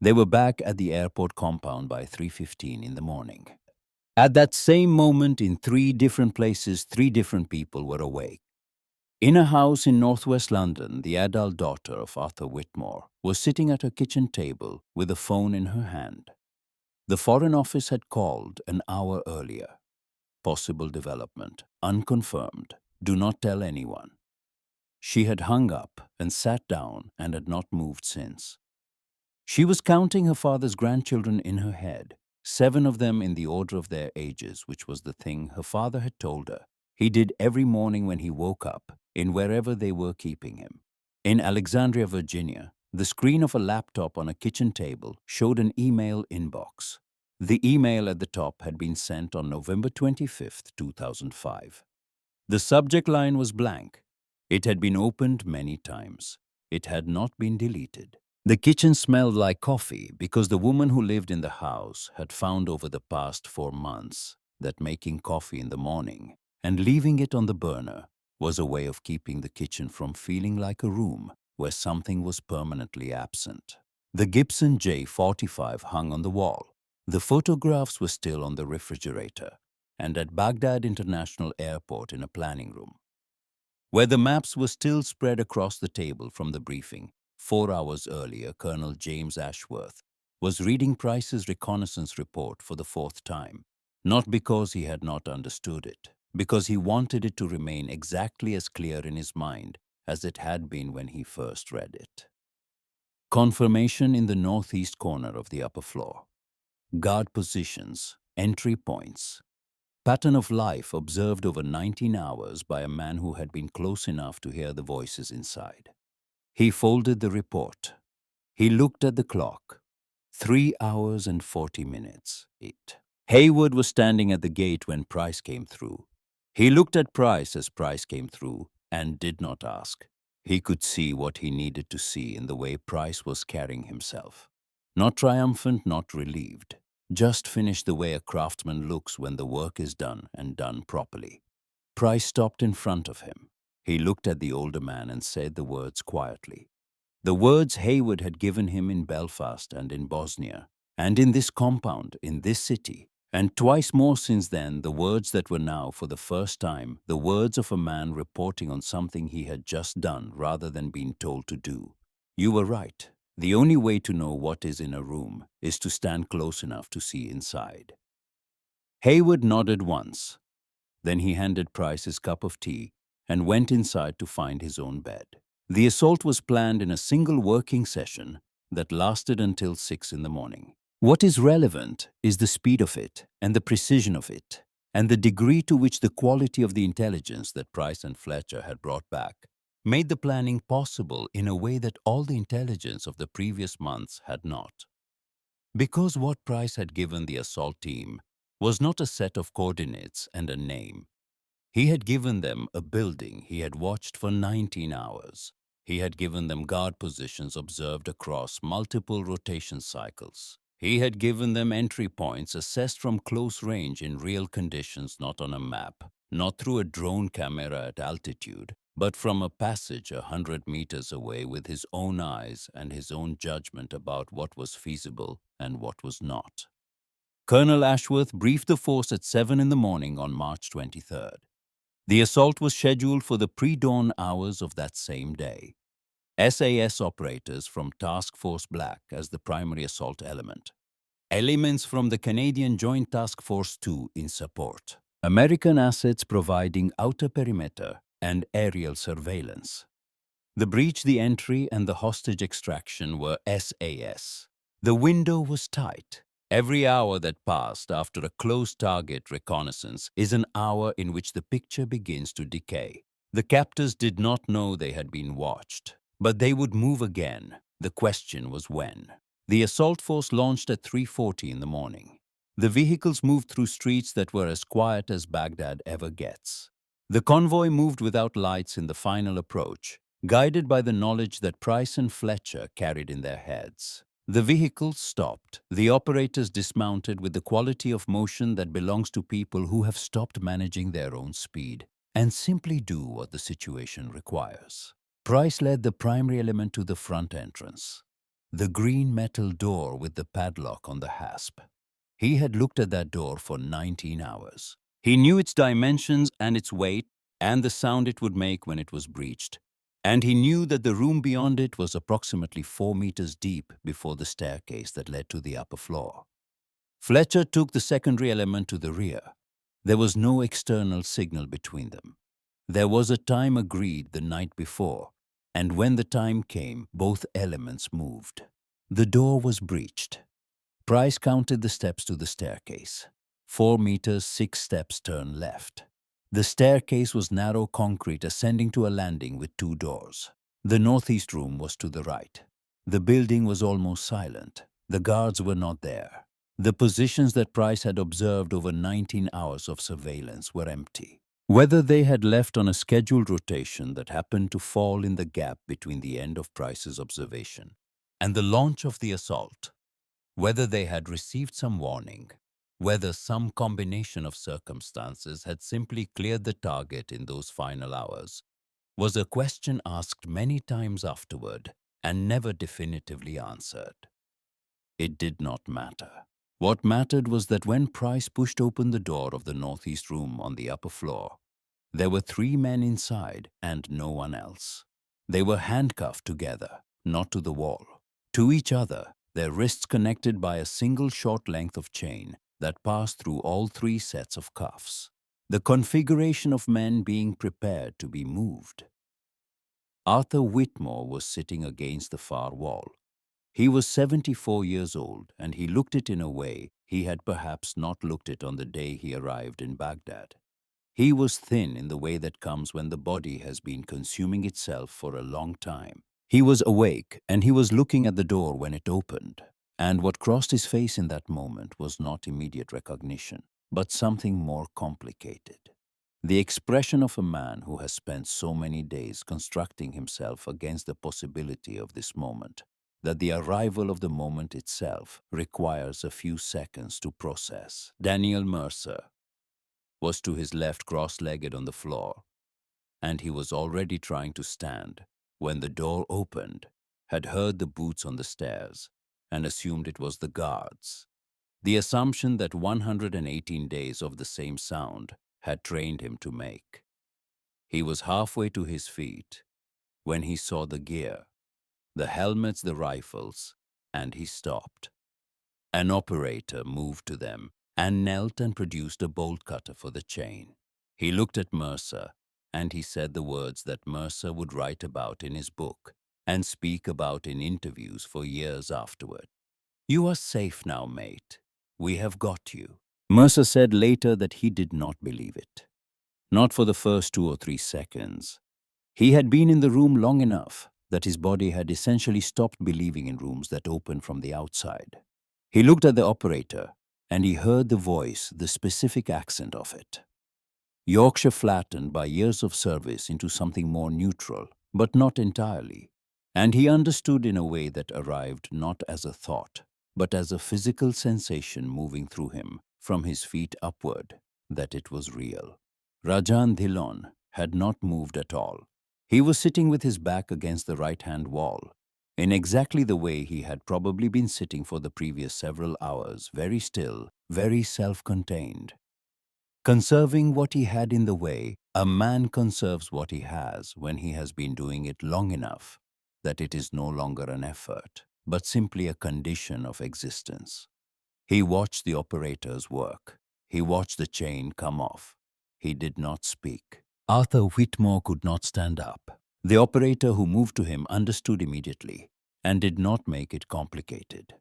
They were back at the airport compound by 3:15 in the morning. At that same moment, in 3 different places, 3 different people were awake. In a house in northwest London, the adult daughter of Arthur Whitmore was sitting at her kitchen table with a phone in her hand. The Foreign Office had called an hour earlier. Possible development, unconfirmed, do not tell anyone. She had hung up and sat down and had not moved since. She was counting her father's grandchildren in her head, 7 of them in the order of their ages, which was the thing her father had told her he did every morning when he woke up, in wherever they were keeping him. In Alexandria, Virginia, the screen of a laptop on a kitchen table showed an email inbox. The email at the top had been sent on November 25th, 2005. The subject line was blank. It had been opened many times. It had not been deleted. The kitchen smelled like coffee because the woman who lived in the house had found over the past 4 months that making coffee in the morning and leaving it on the burner was a way of keeping the kitchen from feeling like a room where something was permanently absent. The Gibson J45 hung on the wall. The photographs were still on the refrigerator and at Baghdad International Airport in a planning room, where the maps were still spread across the table from the briefing. 4 hours earlier, Colonel James Ashworth was reading Price's reconnaissance report for the fourth time, not because he had not understood it, because he wanted it to remain exactly as clear in his mind as it had been when he first read it. Confirmation in the northeast corner of the upper floor. Guard positions, entry points. Pattern of life observed over 19 hours by a man who had been close enough to hear the voices inside. He folded the report. He looked at the clock. 3 hours and 40 minutes. Hayward was standing at the gate when Price came through. He looked at Price as Price came through and did not ask. He could see what he needed to see in the way Price was carrying himself. Not triumphant, not relieved. Just finished the way a craftsman looks when the work is done and done properly. Price stopped in front of him. He looked at the older man and said the words quietly. The words Hayward had given him in Belfast and in Bosnia, and in this compound, in this city, and twice more since then, the words that were now, for the first time, the words of a man reporting on something he had just done rather than been told to do. You were right. The only way to know what is in a room is to stand close enough to see inside. Hayward nodded once. Then he handed Price his cup of tea and went inside to find his own bed. The assault was planned in a single working session that lasted until 6 in the morning. What is relevant is the speed of it and the precision of it, and the degree to which the quality of the intelligence that Price and Fletcher had brought back made the planning possible in a way that all the intelligence of the previous months had not. Because what Price had given the assault team was not a set of coordinates and a name. He had given them a building he had watched for 19 hours. He had given them guard positions observed across multiple rotation cycles. He had given them entry points assessed from close range in real conditions, not on a map, not through a drone camera at altitude, but from a passage 100 meters away with his own eyes and his own judgment about what was feasible and what was not. Colonel Ashworth briefed the force at 7 in the morning on March 23rd. The assault was scheduled for the pre-dawn hours of that same day. SAS operators from Task Force Black as the primary assault element. Elements from the Canadian Joint Task Force 2 in support. American assets providing outer perimeter and aerial surveillance. The breach, the entry, and the hostage extraction were SAS. The window was tight. Every hour that passed after a close target reconnaissance is an hour in which the picture begins to decay. The captors did not know they had been watched, but they would move again. The question was when. The assault force launched at 3:40 in the morning. The vehicles moved through streets that were as quiet as Baghdad ever gets. The convoy moved without lights in the final approach, guided by the knowledge that Price and Fletcher carried in their heads. The vehicles stopped. The operators dismounted with the quality of motion that belongs to people who have stopped managing their own speed and simply do what the situation requires. Price led the primary element to the front entrance, the green metal door with the padlock on the hasp. He had looked at that door for 19 hours. He knew its dimensions and its weight and the sound it would make when it was breached. And he knew that the room beyond it was approximately 4 meters deep before the staircase that led to the upper floor. Fletcher took the secondary element to the rear. There was no external signal between them. There was a time agreed the night before, and when the time came, both elements moved. The door was breached. Price counted the steps to the staircase. 4 meters, 6 steps turn left. The staircase was narrow concrete ascending to a landing with 2 doors. The northeast room was to the right. The building was almost silent. The guards were not there. The positions that Price had observed over 19 hours of surveillance were empty. Whether they had left on a scheduled rotation that happened to fall in the gap between the end of Price's observation and the launch of the assault, whether they had received some warning, Whether some combination of circumstances had simply cleared the target in those final hours was a question asked many times afterward and never definitively answered. It did not matter. What mattered was that when Price pushed open the door of the northeast room on the upper floor, there were 3 men inside and no one else. They were handcuffed together, not to the wall, to each other, their wrists connected by a single short length of chain that passed through all 3 sets of cuffs. The configuration of men being prepared to be moved. Arthur Whitmore was sitting against the far wall. He was 74 years old, and he looked it in a way he had perhaps not looked it on the day he arrived in Baghdad. He was thin in the way that comes when the body has been consuming itself for a long time. He was awake, and he was looking at the door when it opened. And what crossed his face in that moment was not immediate recognition, but something more complicated. The expression of a man who has spent so many days constructing himself against the possibility of this moment, that the arrival of the moment itself requires a few seconds to process. Daniel Mercer was to his left cross-legged on the floor, and he was already trying to stand when the door opened, had heard the boots on the stairs, and assumed it was the guards. The assumption that 118 days of the same sound had trained him to make. He was halfway to his feet when he saw the gear, the helmets, the rifles, and he stopped. An operator moved to them and knelt and produced a bolt cutter for the chain. He looked at Mercer, and he said the words that Mercer would write about in his book and speak about in interviews for years afterward. "You are safe now, mate. We have got you." Mercer said later that he did not believe it. Not for the first 2 or 3 seconds. He had been in the room long enough that his body had essentially stopped believing in rooms that open from the outside. He looked at the operator, and he heard the voice, the specific accent of it. Yorkshire flattened by years of service into something more neutral, but not entirely. And he understood in a way that arrived not as a thought, but as a physical sensation moving through him from his feet upward, that it was real. Rajan Dhillon had not moved at all. He was sitting with his back against the right-hand wall, in exactly the way he had probably been sitting for the previous several hours, very still, very self-contained. Conserving what he had in the way, a man conserves what he has when he has been doing it long enough that it is no longer an effort, but simply a condition of existence. He watched the operators work. He watched the chain come off. He did not speak. Arthur Whitmore could not stand up. The operator who moved to him understood immediately and did not make it complicated.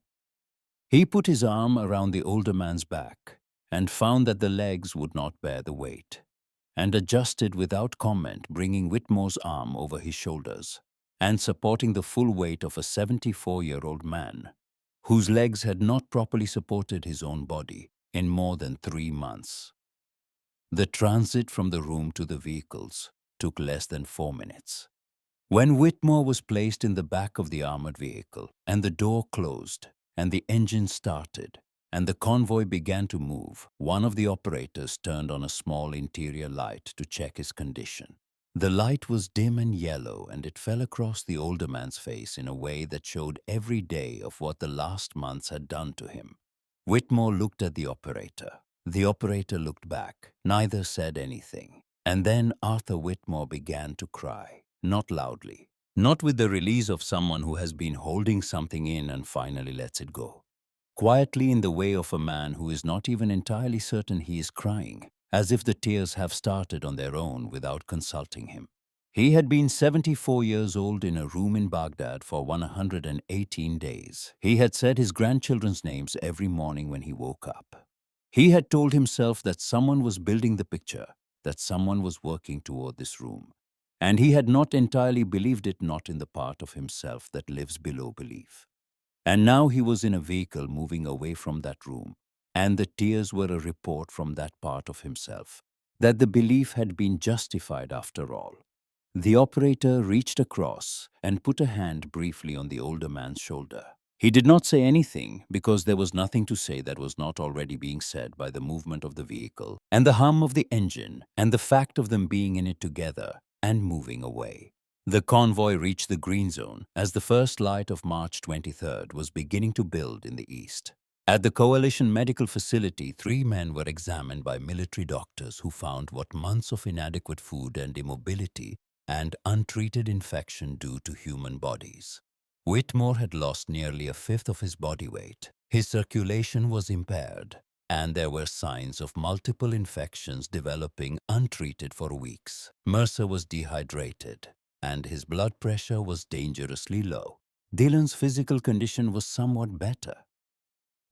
He put his arm around the older man's back and found that the legs would not bear the weight, and adjusted without comment, bringing Whitmore's arm over his shoulders and supporting the full weight of a 74-year-old man whose legs had not properly supported his own body in more than 3 months. The transit from the room to the vehicles took less than 4 minutes. When Whitmore was placed in the back of the armored vehicle and the door closed and the engine started and the convoy began to move, one of the operators turned on a small interior light to check his condition. The light was dim and yellow, and it fell across the older man's face in a way that showed every day of what the last months had done to him. Whitmore looked at the operator. The operator looked back. Neither said anything. And then Arthur Whitmore began to cry, not loudly, not with the release of someone who has been holding something in and finally lets it go. Quietly, in the way of a man who is not even entirely certain he is crying, as if the tears have started on their own without consulting him. He had been 74 years old in a room in Baghdad for 118 days. He had said his grandchildren's names every morning when he woke up. He had told himself that someone was building the picture, that someone was working toward this room. And he had not entirely believed it, not in the part of himself that lives below belief. And now he was in a vehicle moving away from that room, and the tears were a report from that part of himself that the belief had been justified after all. The operator reached across and put a hand briefly on the older man's shoulder. He did not say anything because there was nothing to say that was not already being said by the movement of the vehicle and the hum of the engine and the fact of them being in it together and moving away. The convoy reached the green zone as the first light of March 23rd was beginning to build in the east. At the coalition medical facility, 3 men were examined by military doctors who found what months of inadequate food and immobility and untreated infection do to human bodies. Whitmore had lost nearly a fifth of his body weight. His circulation was impaired, and there were signs of multiple infections developing untreated for weeks. Mercer was dehydrated, and his blood pressure was dangerously low. Dillon's physical condition was somewhat better.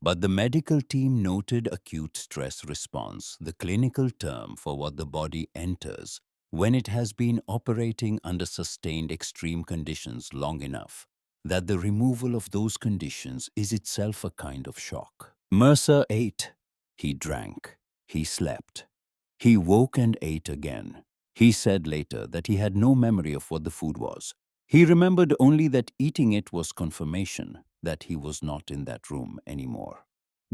But the medical team noted acute stress response, the clinical term for what the body enters when it has been operating under sustained extreme conditions long enough that the removal of those conditions is itself a kind of shock. Mercer ate, he drank, he slept. He woke and ate again. He said later that he had no memory of what the food was. He remembered only that eating it was confirmation that he was not in that room anymore.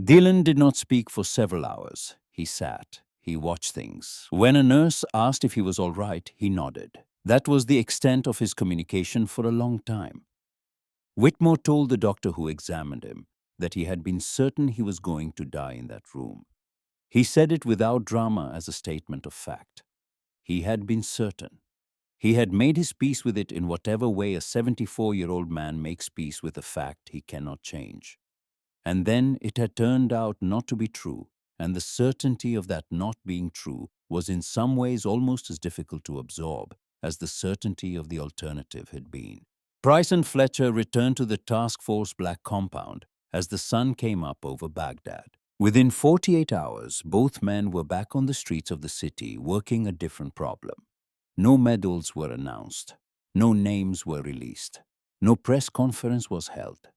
Dillon did not speak for several hours. He sat. He watched things. When a nurse asked if he was all right, he nodded. That was the extent of his communication for a long time. Whitmore told the doctor who examined him that he had been certain he was going to die in that room. He said it without drama as a statement of fact. He had been certain. He had made his peace with it in whatever way a 74-year-old man makes peace with a fact he cannot change. And then it had turned out not to be true, and the certainty of that not being true was in some ways almost as difficult to absorb as the certainty of the alternative had been. Price and Fletcher returned to the Task Force Black compound as the sun came up over Baghdad. Within 48 hours, both men were back on the streets of the city working a different problem. No medals were announced. No names were released. No press conference was held.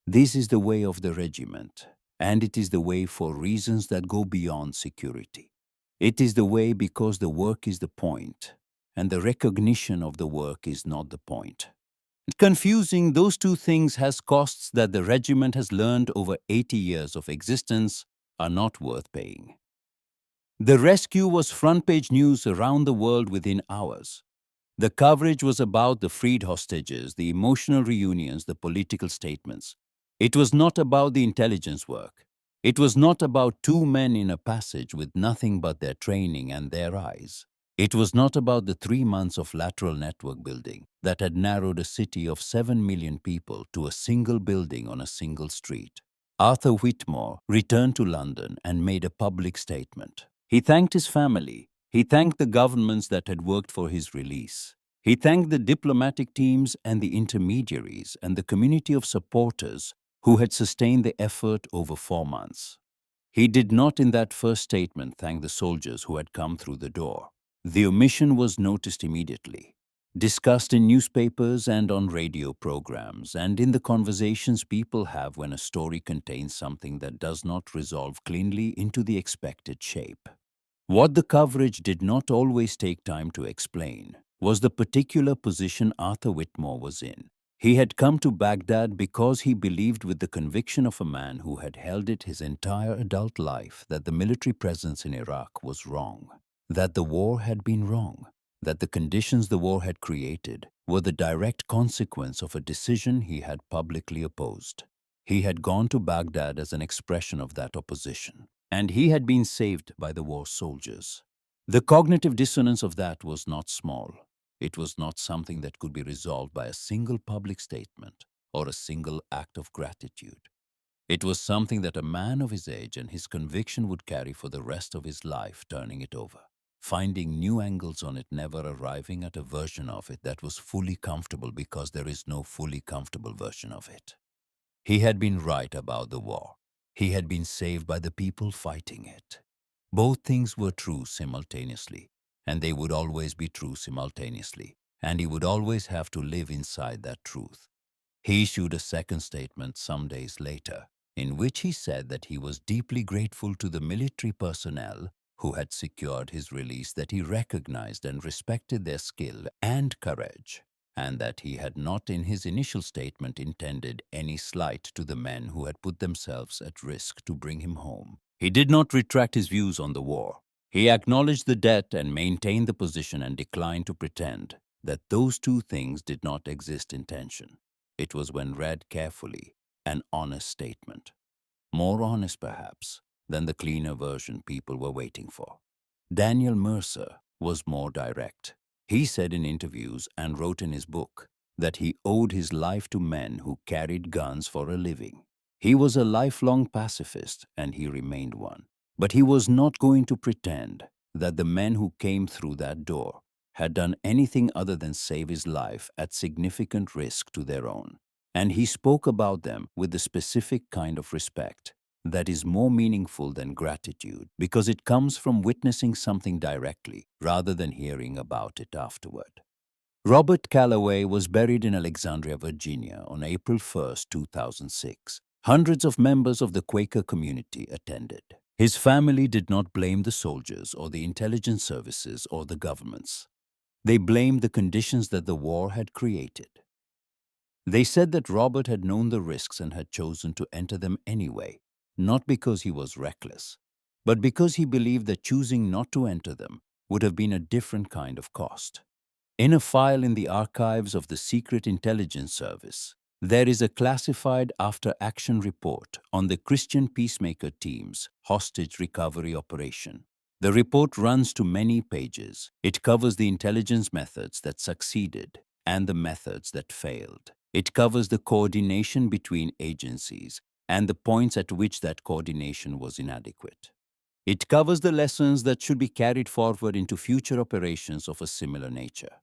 This is the way of the regiment, and it is the way for reasons that go beyond security. It is the way because the work is the point, and the recognition of the work is not the point. Confusing those two things has costs that the regiment has learned over 80 years of existence are not worth paying. The rescue was front-page news around the world within hours. The coverage was about the freed hostages, the emotional reunions, the political statements. It was not about the intelligence work. It was not about 2 men in a passage with nothing but their training and their eyes. It was not about the 3 months of lateral network building that had narrowed a city of 7 million people to a single building on a single street. Arthur Whitmore returned to London and made a public statement. He thanked his family. He thanked the governments that had worked for his release. He thanked the diplomatic teams and the intermediaries and the community of supporters who had sustained the effort over 4 months. He did not in that first statement thank the soldiers who had come through the door. The omission was noticed immediately, discussed in newspapers and on radio programs, and in the conversations people have when a story contains something that does not resolve cleanly into the expected shape. What the coverage did not always take time to explain was the particular position Arthur Whitmore was in. He had come to Baghdad because he believed with the conviction of a man who had held it his entire adult life that the military presence in Iraq was wrong, that the war had been wrong, that the conditions the war had created were the direct consequence of a decision he had publicly opposed. He had gone to Baghdad as an expression of that opposition, and he had been saved by the war soldiers. The cognitive dissonance of that was not small. It was not something that could be resolved by a single public statement or a single act of gratitude. It was something that a man of his age and his conviction would carry for the rest of his life, turning it over, finding new angles on it, never arriving at a version of it that was fully comfortable because there is no fully comfortable version of it. He had been right about the war. He had been saved by the people fighting it. Both things were true simultaneously, and they would always be true simultaneously, and he would always have to live inside that truth. He issued a second statement some days later, in which he said that he was deeply grateful to the military personnel who had secured his release, that he recognized and respected their skill and courage. and that he had not in his initial statement intended any slight to the men who had put themselves at risk to bring him home. He did not retract his views on the war. He acknowledged the debt and maintained the position and declined to pretend that those two things did not exist in tension. It was, when read carefully, an honest statement. More honest, perhaps, than the cleaner version people were waiting for. Daniel Mercer was more direct. He said in interviews and wrote in his book that he owed his life to men who carried guns for a living. He was a lifelong pacifist, and he remained one. But he was not going to pretend that the men who came through that door had done anything other than save his life at significant risk to their own. And he spoke about them with the specific kind of respect that is more meaningful than gratitude, because it comes from witnessing something directly rather than hearing about it afterward. Robert Calloway was buried in Alexandria, Virginia on April 1, 2006. Hundreds of members of the Quaker community attended. His family did not blame the soldiers or the intelligence services or the governments. They blamed the conditions that the war had created. They said that Robert had known the risks and had chosen to enter them anyway, not because he was reckless, but because he believed that choosing not to enter them would have been a different kind of cost. In a file in the archives of the Secret Intelligence Service, there is a classified after-action report on the Christian Peacemaker team's hostage recovery operation. The report runs to many pages. It covers the intelligence methods that succeeded and the methods that failed. It covers the coordination between agencies and the points at which that coordination was inadequate. It covers the lessons that should be carried forward into future operations of a similar nature.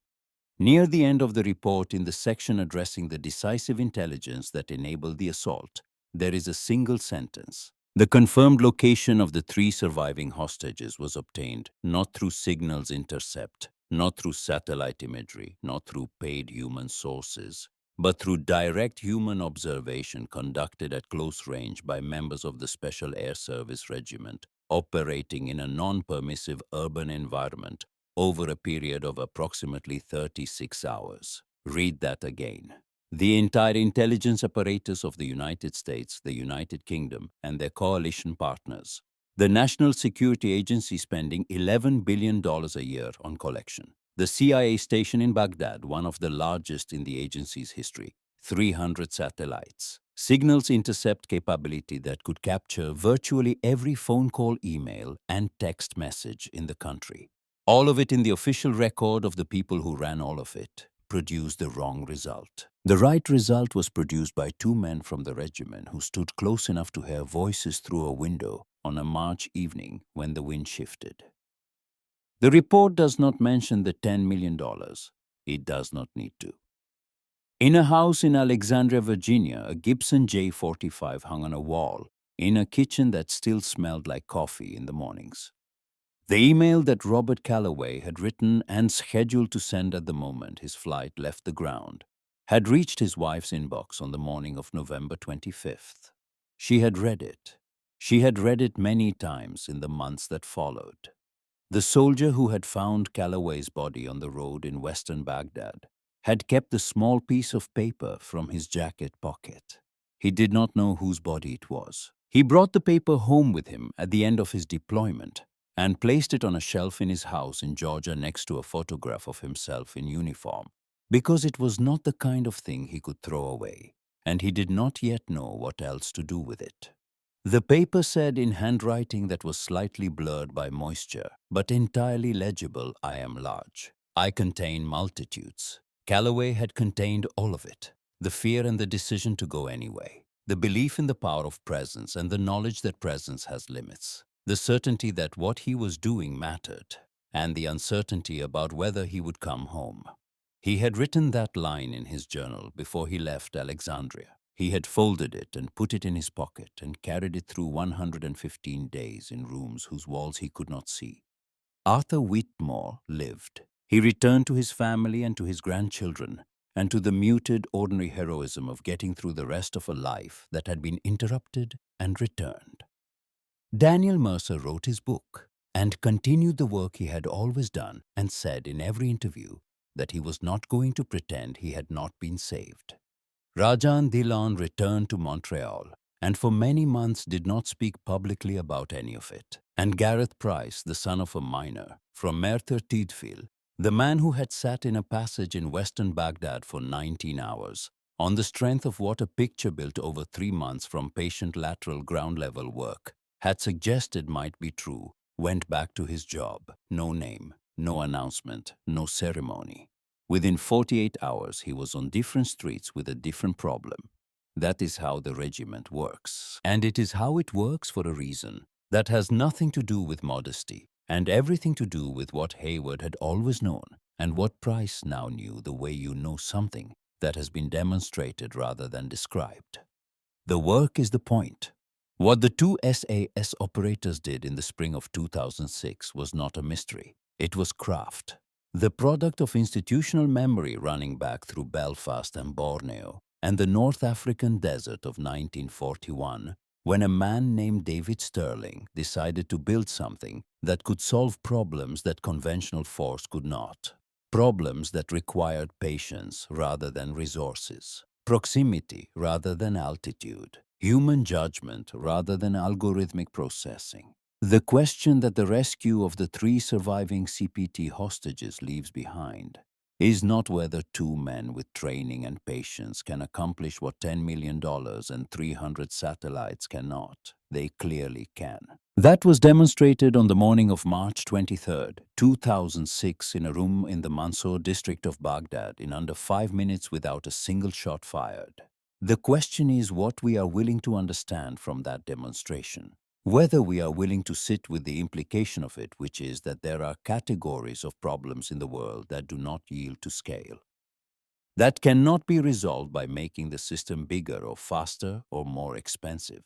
Near the end of the report, in the section addressing the decisive intelligence that enabled the assault, there is a single sentence. The confirmed location of the 3 surviving hostages was obtained not through signals intercept, not through satellite imagery, not through paid human sources, but through direct human observation conducted at close range by members of the Special Air Service Regiment operating in a non-permissive urban environment over a period of approximately 36 hours. Read that again. The entire intelligence apparatus of the United States, the United Kingdom, and their coalition partners. The National Security Agency spending $11 billion a year on collection. The CIA station in Baghdad, one of the largest in the agency's history. 300 satellites. Signals intercept capability that could capture virtually every phone call, email, and text message in the country. All of it in the official record of the people who ran all of it produced the wrong result. The right result was produced by 2 men from the regiment who stood close enough to hear voices through a window on a March evening when the wind shifted. The report does not mention the $10 million. It does not need to. In a house in Alexandria, Virginia, a Gibson J45 hung on a wall in a kitchen that still smelled like coffee in the mornings. The email that Robert Calloway had written and scheduled to send at the moment his flight left the ground had reached his wife's inbox on the morning of November 25th. She had read it. She had read it many times in the months that followed. The soldier who had found Calloway's body on the road in western Baghdad had kept the small piece of paper from his jacket pocket. He did not know whose body it was. He brought the paper home with him at the end of his deployment and placed it on a shelf in his house in Georgia next to a photograph of himself in uniform, because it was not the kind of thing he could throw away, and he did not yet know what else to do with it. The paper said in handwriting that was slightly blurred by moisture, but entirely legible, "I am large. I contain multitudes." Calloway had contained all of it. The fear and the decision to go anyway. The belief in the power of presence and the knowledge that presence has limits. The certainty that what he was doing mattered, and the uncertainty about whether he would come home. He had written that line in his journal before he left Alexandria. He had folded it and put it in his pocket and carried it through 115 days in rooms whose walls he could not see. Arthur Whitmore lived. He returned to his family and to his grandchildren, and to the muted, ordinary heroism of getting through the rest of a life that had been interrupted and returned. Daniel Mercer wrote his book and continued the work he had always done and said in every interview that he was not going to pretend he had not been saved. Rajan Dhillon returned to Montreal and for many months did not speak publicly about any of it. And Gareth Price, the son of a miner from Merthyr Tydfil, the man who had sat in a passage in western Baghdad for 19 hours, on the strength of what a picture built over 3 months from patient lateral ground-level work had suggested might be true, went back to his job. No name, no announcement, no ceremony. Within 48 hours, he was on different streets with a different problem. That is how the regiment works. And it is how it works for a reason that has nothing to do with modesty and everything to do with what Hayward had always known and what Price now knew, the way you know something that has been demonstrated rather than described. The work is the point. What the two SAS operators did in the spring of 2006 was not a mystery. It was craft. The product of institutional memory running back through Belfast and Borneo and the North African desert of 1941, when a man named David Sterling decided to build something that could solve problems that conventional force could not. Problems that required patience rather than resources, proximity rather than altitude, human judgment rather than algorithmic processing. The question that the rescue of the 3 surviving CPT hostages leaves behind is not whether 2 men with training and patience can accomplish what $10 million and 300 satellites cannot. They clearly can. That was demonstrated on the morning of March 23, 2006 in a room in the Mansour district of Baghdad in under 5 minutes without a single shot fired. The question is what we are willing to understand from that demonstration. Whether we are willing to sit with the implication of it, which is that there are categories of problems in the world that do not yield to scale, that cannot be resolved by making the system bigger or faster or more expensive,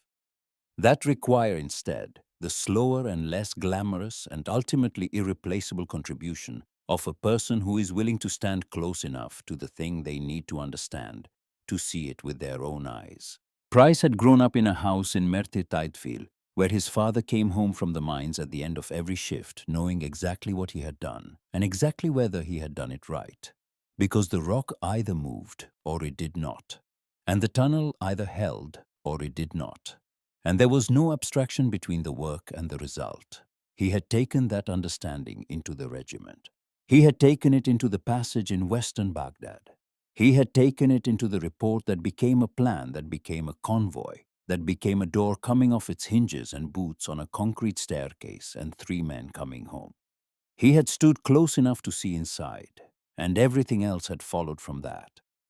that require instead the slower and less glamorous and ultimately irreplaceable contribution of a person who is willing to stand close enough to the thing they need to understand to see it with their own eyes. Price had grown up in a house in Merthyr Tydfil, where his father came home from the mines at the end of every shift, knowing exactly what he had done and exactly whether he had done it right. Because the rock either moved or it did not, and the tunnel either held or it did not. And there was no abstraction between the work and the result. He had taken that understanding into the regiment. He had taken it into the passage in western Baghdad. He had taken it into the report that became a plan, that became a convoy, that became a door coming off its hinges and boots on a concrete staircase and 3 men coming home. He had stood close enough to see inside, and everything else had followed from that.